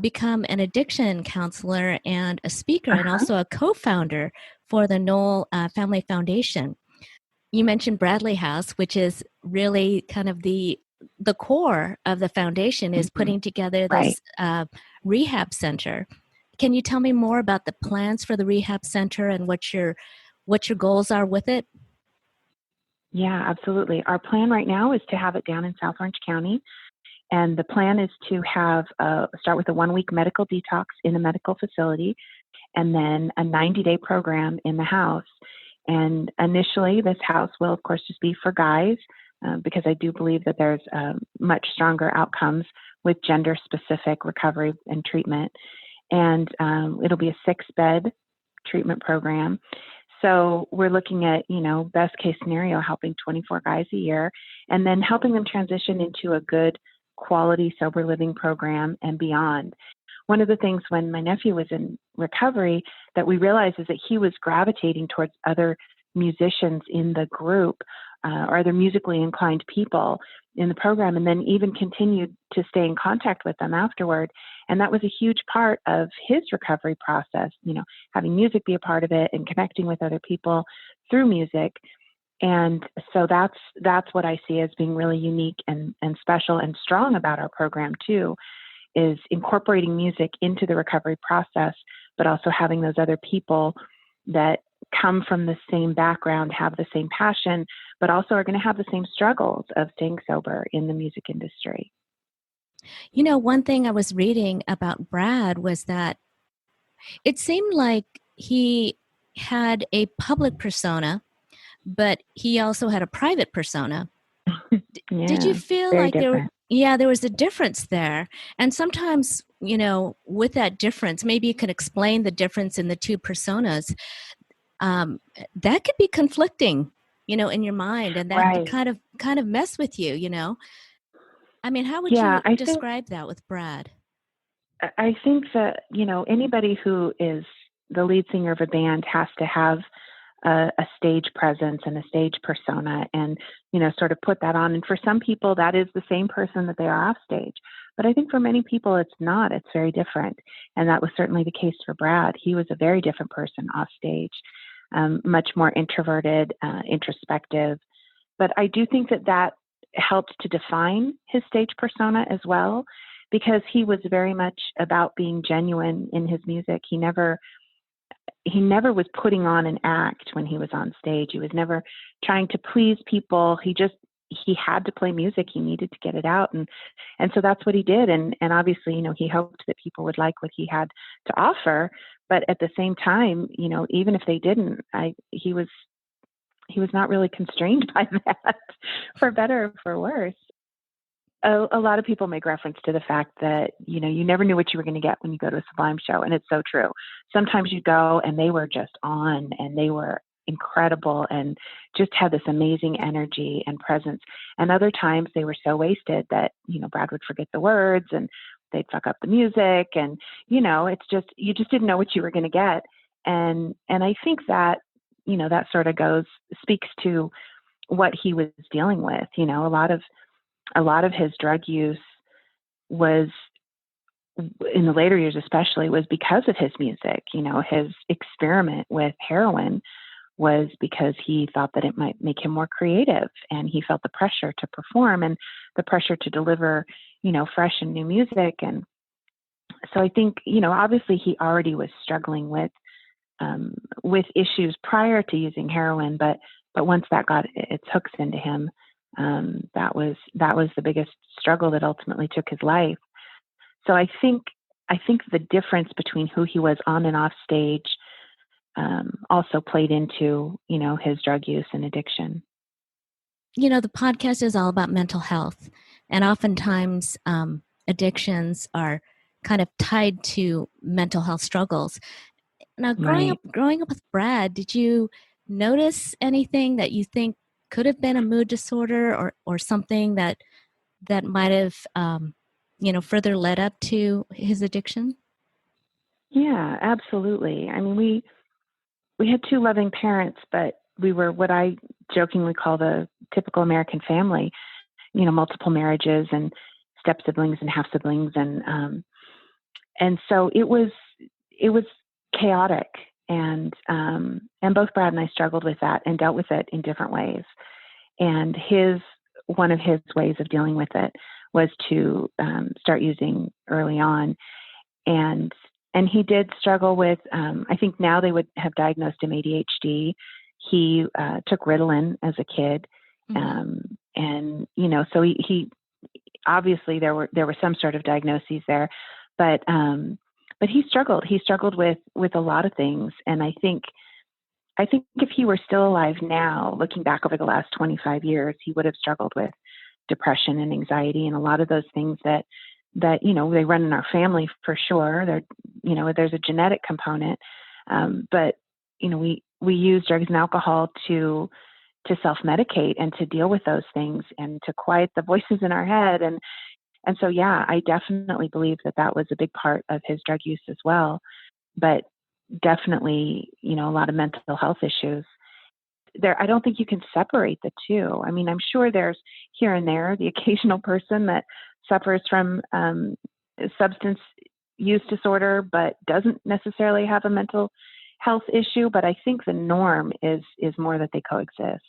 become an addiction counselor and a speaker and also a co-founder for the Nowell Family Foundation. You mentioned Bradley House, which is really kind of the core of the foundation, is putting together this rehab center. Can you tell me more about the plans for the rehab center and what your goals are with it? Yeah, absolutely. Our plan right now is to have it down in South Orange County. And the plan is to start with a 1-week medical detox in a medical facility, and then a 90-day program in the house. And initially, this house will, of course, just be for guys, because I do believe that there's much stronger outcomes with gender-specific recovery and treatment. And it'll be a 6-bed treatment program. So we're looking at, best case scenario, helping 24 guys a year, and then helping them transition into a good quality sober living program and beyond. One of the things when my nephew was in recovery that we realized is that he was gravitating towards other musicians in the group, or other musically inclined people in the program, and then even continued to stay in contact with them afterward. And that was a huge part of his recovery process, having music be a part of it and connecting with other people through music. And so that's what I see as being really unique and special and strong about our program too, is incorporating music into the recovery process, but also having those other people that come from the same background, have the same passion, but also are going to have the same struggles of staying sober in the music industry. One thing I was reading about Brad was that it seemed like he had a public persona, but he also had a private persona. Did you feel like there was a difference there? And sometimes with that difference, maybe you could explain the difference in the two personas. That could be conflicting, in your mind, and that could Right. kind of mess with you, I mean, how would Yeah, you describe that with Brad? I think that, anybody who is the lead singer of a band has to have a stage presence and a stage persona and, sort of put that on. And for some people, that is the same person that they are off stage. But I think for many people, it's not. It's very different. And that was certainly the case for Brad. He was a very different person off stage, much more introverted, introspective. But I do think that helped to define his stage persona as well, because he was very much about being genuine in his music. He never was putting on an act when he was on stage. He was never trying to please people. He had to play music. He needed to get it out. And so that's what he did. And obviously, he hoped that people would like what he had to offer. But at the same time, even if they didn't, he was not really constrained by that, for better or for worse. A lot of people make reference to the fact that, you never knew what you were going to get when you go to a Sublime show. And it's so true. Sometimes you go and they were just on and they were incredible and just had this amazing energy and presence. And other times they were so wasted that, Brad would forget the words and they'd fuck up the music. And, it's just, you just didn't know what you were going to get. And I think that, that sort of speaks to what he was dealing with. A lot of his drug use was, in the later years especially, was because of his music. His experiment with heroin was because he thought that it might make him more creative, and he felt the pressure to perform and the pressure to deliver, fresh and new music. And so I think, obviously he already was struggling with issues prior to using heroin, but once that got its hooks into him, that was the biggest struggle that ultimately took his life. So I think the difference between who he was on and off stage also played into, his drug use and addiction. The podcast is all about mental health, and oftentimes addictions are kind of tied to mental health struggles. Now, growing up with Brad, did you notice anything that you think could have been a mood disorder or something that might have, further led up to his addiction? Yeah, absolutely. I mean, we had two loving parents, but we were what I jokingly call the typical American family, multiple marriages and step siblings and half siblings. And so it was chaotic. And both Brad and I struggled with that and dealt with it in different ways. And one of his ways of dealing with it was to start using early on. And he did struggle with, I think now they would have diagnosed him ADHD. He took Ritalin as a kid. Mm-hmm. And, so he obviously there were some sort of diagnoses there, but he struggled with a lot of things. And I think if he were still alive now, looking back over the last 25 years, he would have struggled with depression and anxiety and a lot of those things that they run in our family for sure. There's a genetic component, but we use drugs and alcohol to self-medicate and to deal with those things and to quiet the voices in our head. And so, yeah, I definitely believe that was a big part of his drug use as well. But definitely, a lot of mental health issues there. I don't think you can separate the two. I mean, I'm sure there's here and there the occasional person that suffers from substance use disorder, but doesn't necessarily have a mental health issue. But I think the norm is more that they coexist.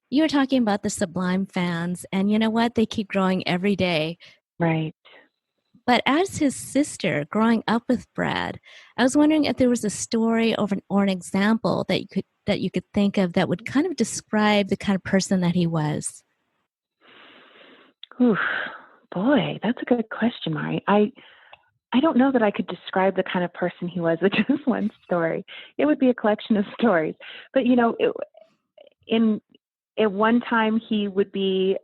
You were talking about the Sublime fans, and you know what? They keep growing every day. Right. But as his sister, growing up with Brad, I was wondering if there was a story or an example that you could think of that would kind of describe the kind of person that he was. Oof, boy, that's a good question, Mari. I don't know that I could describe the kind of person he was with just one story. It would be a collection of stories. But, at one time he would be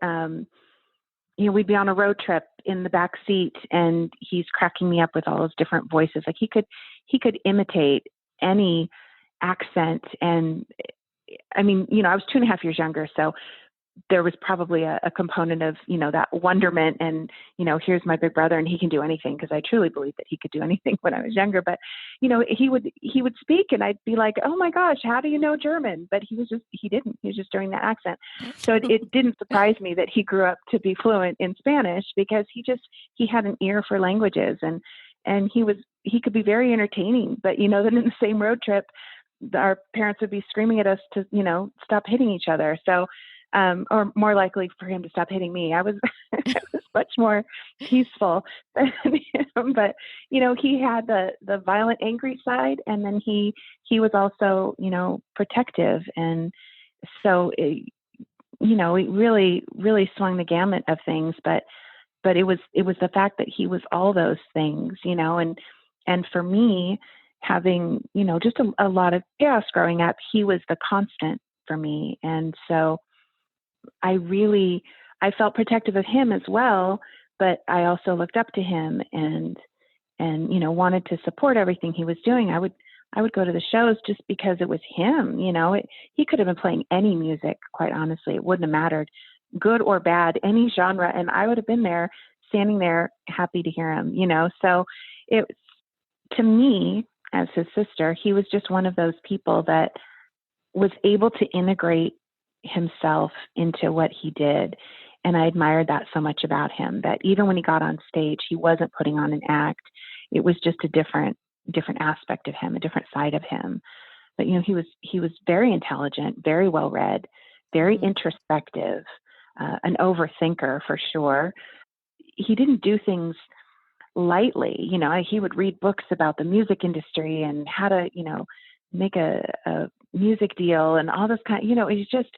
we'd be on a road trip in the back seat and he's cracking me up with all those different voices. Like he could imitate any accent. And I mean, I was 2.5 years younger. So there was probably a component of, that wonderment and, here's my big brother and he can do anything. Cause I truly believe that he could do anything when I was younger, but he would speak and I'd be like, oh my gosh, how do you know German? But he was just doing that accent. So it didn't surprise me that he grew up to be fluent in Spanish because he had an ear for languages and he could be very entertaining, but then in the same road trip, our parents would be screaming at us to, stop hitting each other. So, or more likely for him to stop hitting me. I was much more peaceful than him, but he had the violent, angry side, and then he was also protective, and so it really really swung the gamut of things. But it was the fact that he was all those things, and for me, having just a lot of chaos growing up, he was the constant for me, and so I felt protective of him as well, but I also looked up to him and wanted to support everything he was doing. I would go to the shows just because it was him, he could have been playing any music, quite honestly. It wouldn't have mattered, good or bad, any genre. And I would have been there, standing there, happy to hear him, So to me, as his sister, he was just one of those people that was able to integrate himself into what he did. And I admired that so much about him, that even when he got on stage, he wasn't putting on an act. It was just a different aspect of him, a different side of him. But, he was very intelligent, very well read, very introspective, an overthinker for sure. He didn't do things lightly. He would read books about the music industry and how to, make a music deal and all this kind, it's just,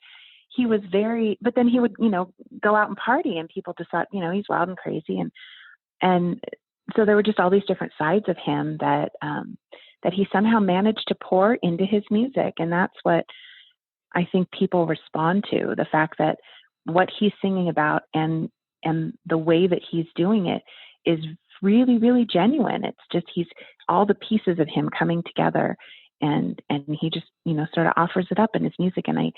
he was very, but then he would, go out and party and people just thought, he's wild and crazy. And so there were just all these different sides of him that he somehow managed to pour into his music. And that's what I think people respond to, the fact that what he's singing about and the way that he's doing it is really, really genuine. It's just, he's all the pieces of him coming together. And he just, sort of offers it up in his music. And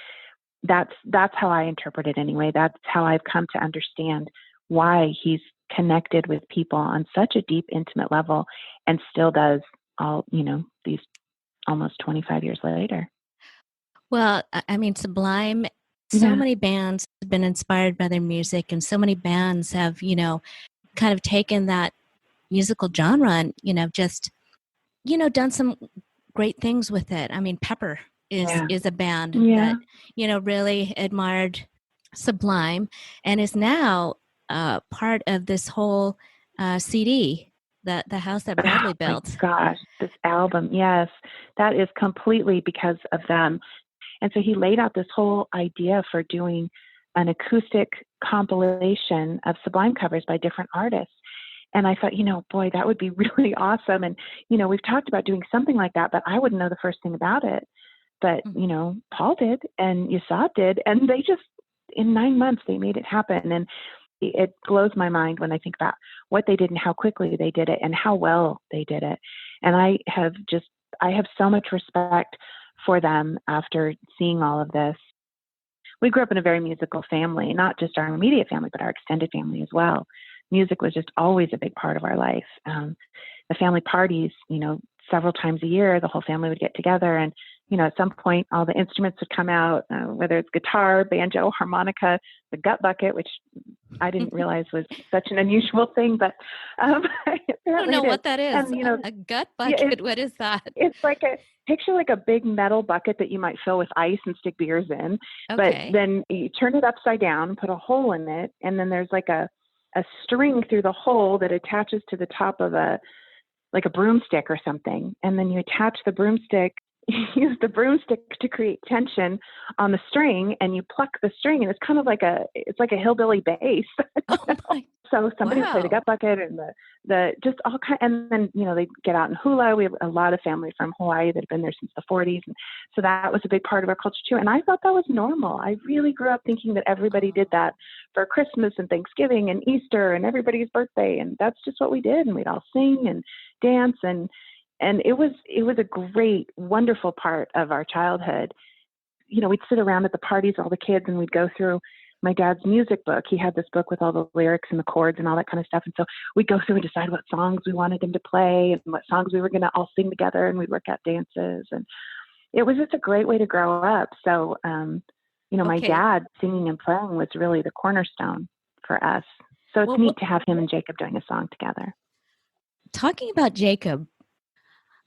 that's how I interpret it anyway. That's how I've come to understand why he's connected with people on such a deep, intimate level and still does all, these almost 25 years later. Well, I mean, Sublime, so many bands have been inspired by their music, and so many bands have, kind of taken that musical genre and, just, done some great things with it. I mean, Pepper is a band that, really admired Sublime and is now part of this whole CD, the house that Bradley built. Oh my gosh, this album, yes, that is completely because of them. And so he laid out this whole idea for doing an acoustic compilation of Sublime covers by different artists. And I thought, boy, that would be really awesome. And, we've talked about doing something like that, but I wouldn't know the first thing about it. But, Paul did and Yesod did. And they just, in 9 months, they made it happen. And it blows my mind when I think about what they did and how quickly they did it and how well they did it. And I have so much respect for them after seeing all of this. We grew up in a very musical family, not just our immediate family, but our extended family as well. Music was just always a big part of our life. The family parties, several times a year, the whole family would get together and, at some point all the instruments would come out, whether it's guitar, banjo, harmonica, the gut bucket, which I didn't realize was such an unusual thing, but I don't know what that is. And, a gut bucket, what is that? It's like picture like a big metal bucket that you might fill with ice and stick beers in, okay. But then you turn it upside down, put a hole in it, and then there's like a string through the hole that attaches to the top of a broomstick or something. And then you attach the broomstick, use the broomstick to create tension on the string, and you pluck the string, and it's kind of like a hillbilly bass. Oh my So somebody would play the Wow. gut bucket and the just all kind, and then, they get out in hula. We have a lot of family from Hawaii that have been there since the 40s. And so that was a big part of our culture too. And I thought that was normal. I really grew up thinking that everybody did that for Christmas and Thanksgiving and Easter and everybody's birthday. And that's just what we did. And we'd all sing and dance. And it was a great, wonderful part of our childhood. We'd sit around at the parties, all the kids, and we'd go through my dad's music book. He had this book with all the lyrics and the chords and all that kind of stuff. And so we'd go through and decide what songs we wanted him to play and what songs we were going to all sing together, and we'd work out dances. And it was just a great way to grow up. So, my Okay. dad singing and playing was really the cornerstone for us. So it's neat to have him and Jacob doing a song together. Talking about Jacob,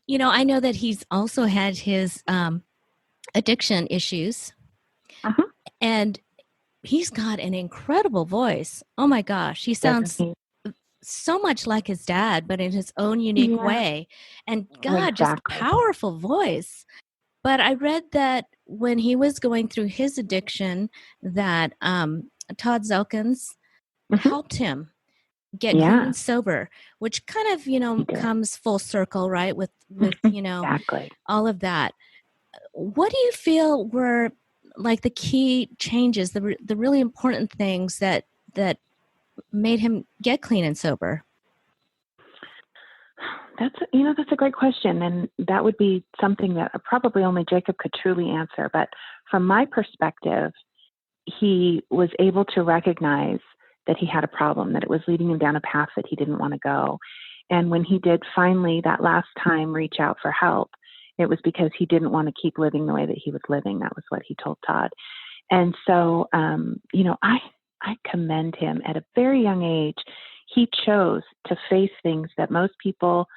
I know that he's also had his addiction issues. Uh-huh. And he's got an incredible voice. Oh my gosh. He sounds so much like his dad, but in his own unique way. And God, just a powerful voice. But I read that when he was going through his addiction, that Todd Zelkins helped him get clean and sober, which kind of, comes full circle, right? With all of that. What do you feel were like the key changes, the really important things that made him get clean and sober? That's a great question. And that would be something that probably only Jacob could truly answer. But from my perspective, he was able to recognize that he had a problem, that it was leading him down a path that he didn't want to go. And when he did finally that last time reach out for help, it was because he didn't want to keep living the way that he was living. That was what he told Todd. And so, I commend him. At a very young age, he chose to face things that most people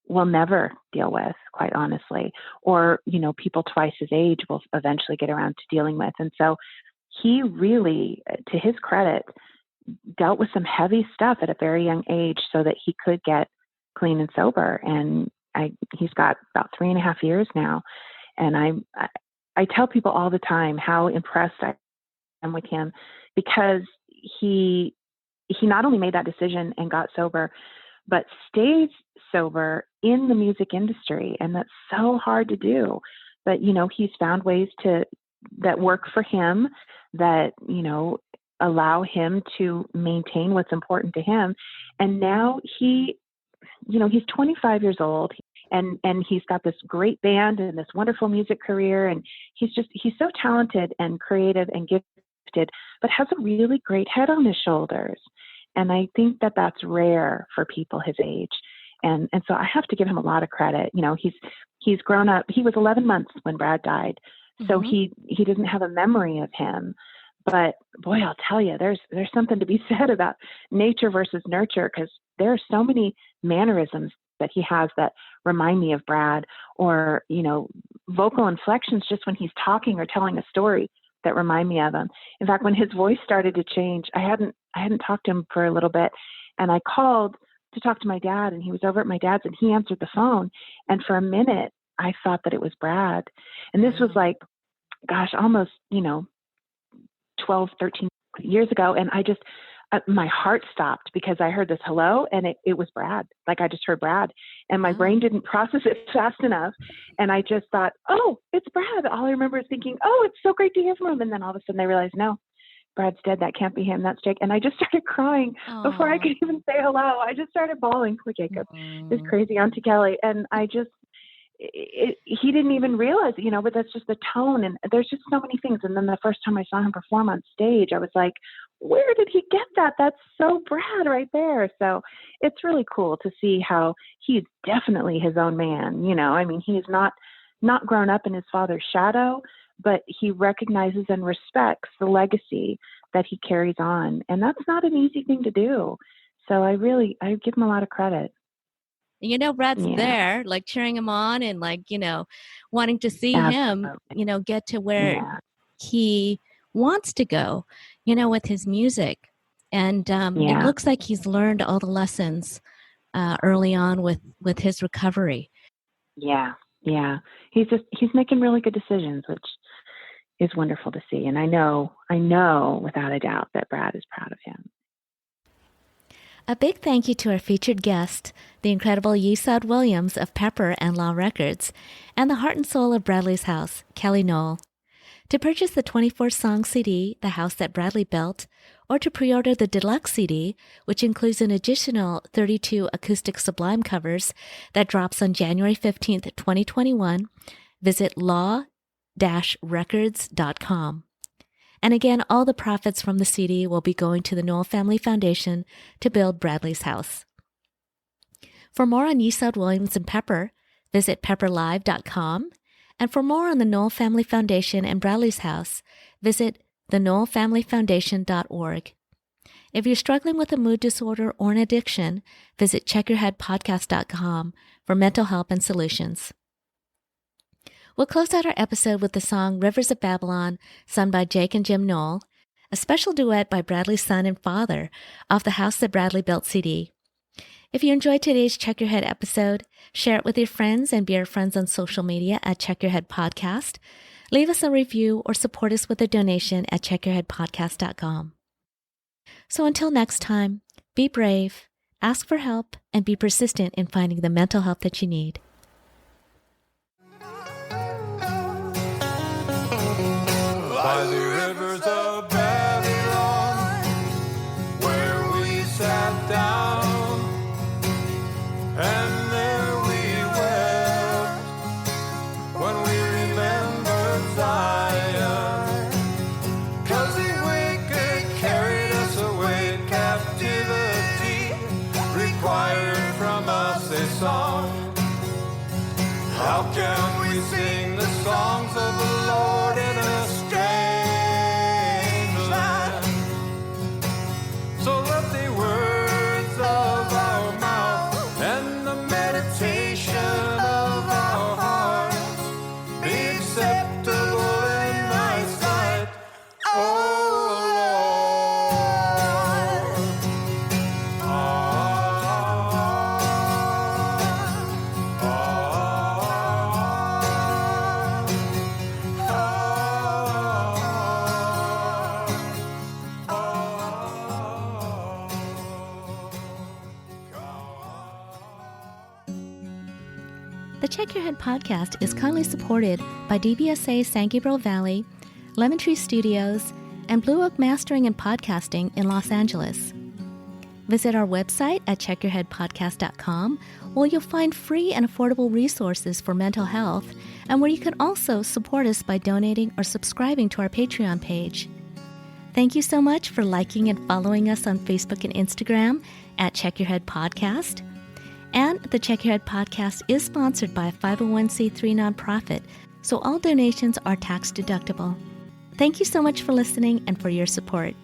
will never deal with, quite honestly, or, people twice his age will eventually get around to dealing with. And so he really, to his credit, dealt with some heavy stuff at a very young age so that he could get clean and sober. And he's got about 3.5 years now. And I tell people all the time how impressed I am with him, because he not only made that decision and got sober, but stayed sober in the music industry. And that's so hard to do. But, he's found ways that work for him, that, allow him to maintain what's important to him. And now he's 25 years old, and he's got this great band and this wonderful music career. And he's so talented and creative and gifted, but has a really great head on his shoulders. And I think that that's rare for people his age. And so I have to give him a lot of credit. He's grown up. He was 11 months when Brad died. So he doesn't have a memory of him. But boy, I'll tell you, there's something to be said about nature versus nurture, because there are so many mannerisms that he has that remind me of Brad, or, vocal inflections just when he's talking or telling a story that remind me of him. In fact, when his voice started to change, I hadn't talked to him for a little bit, and I called to talk to my dad, and he was over at my dad's, and he answered the phone. And for a minute, I thought that it was Brad. And this was like, gosh, almost, 12, 13 years ago. And I just, my heart stopped because I heard this hello, and it was Brad. Like, I just heard Brad, and my brain didn't process it fast enough. And I just thought, oh, it's Brad. All I remember is thinking, oh, it's so great to hear from him. And then all of a sudden I realized, no, Brad's dead. That can't be him. That's Jake. And I just started crying before I could even say hello. I just started bawling for Jacob, this crazy Auntie Kellie. And he didn't even realize it, but that's just the tone. And there's just so many things. And then the first time I saw him perform on stage, I was like, where did he get that? That's so Brad right there. So it's really cool to see how he's definitely his own man. He's not grown up in his father's shadow, but he recognizes and respects the legacy that he carries on. And that's not an easy thing to do. So I give him a lot of credit. Brad's there, like cheering him on and wanting to see him, get to where he wants to go, with his music. And it looks like he's learned all the lessons early on with his recovery. Yeah. He's making really good decisions, which is wonderful to see. And I know without a doubt that Brad is proud of him. A big thank you to our featured guest, the incredible Yesod Williams of Pepper and Law Records, and the heart and soul of Bradley's house, Kellie Nowell. To purchase the 24-song CD, The House That Bradley Built, or to pre-order the deluxe CD, which includes an additional 32 acoustic Sublime covers that drops on January 15th, 2021, visit law-records.com. And again, all the profits from the CD will be going to the Nowell Family Foundation to build Bradley's house. For more on Yesod Williams and Pepper, visit pepperlive.com. And for more on the Nowell Family Foundation and Bradley's house, visit thenowellfamilyfoundation.org. If you're struggling with a mood disorder or an addiction, visit checkyourheadpodcast.com for mental help and solutions. We'll close out our episode with the song Rivers of Babylon, sung by Jake and Jim Nowell, a special duet by Bradley's son and father off the House That Bradley Built CD. If you enjoyed today's Check Your Head episode, share it with your friends and be our friends on social media at Check Your Head Podcast. Leave us a review or support us with a donation at checkyourheadpodcast.com. So until next time, be brave, ask for help, and be persistent in finding the mental help that you need. By the rivers of Babylon, where we sat down, and there we wept when we remembered Zion. 'Cause the wicked carried us away, captivity required from us a song. How can we sing the songs of the Lord in a strange land? So let the words of our mouth and the meditation of our hearts be acceptable in thy sight, O The Check Your Head podcast is kindly supported by DBSA San Gabriel Valley, Lemon Tree Studios, and Blue Oak Mastering and Podcasting in Los Angeles. Visit our website at checkyourheadpodcast.com, where you'll find free and affordable resources for mental health, and where you can also support us by donating or subscribing to our Patreon page. Thank you so much for liking and following us on Facebook and Instagram at Check Your Head Podcast. And the Check Your Head podcast is sponsored by a 501c3 nonprofit, so all donations are tax deductible. Thank you so much for listening and for your support.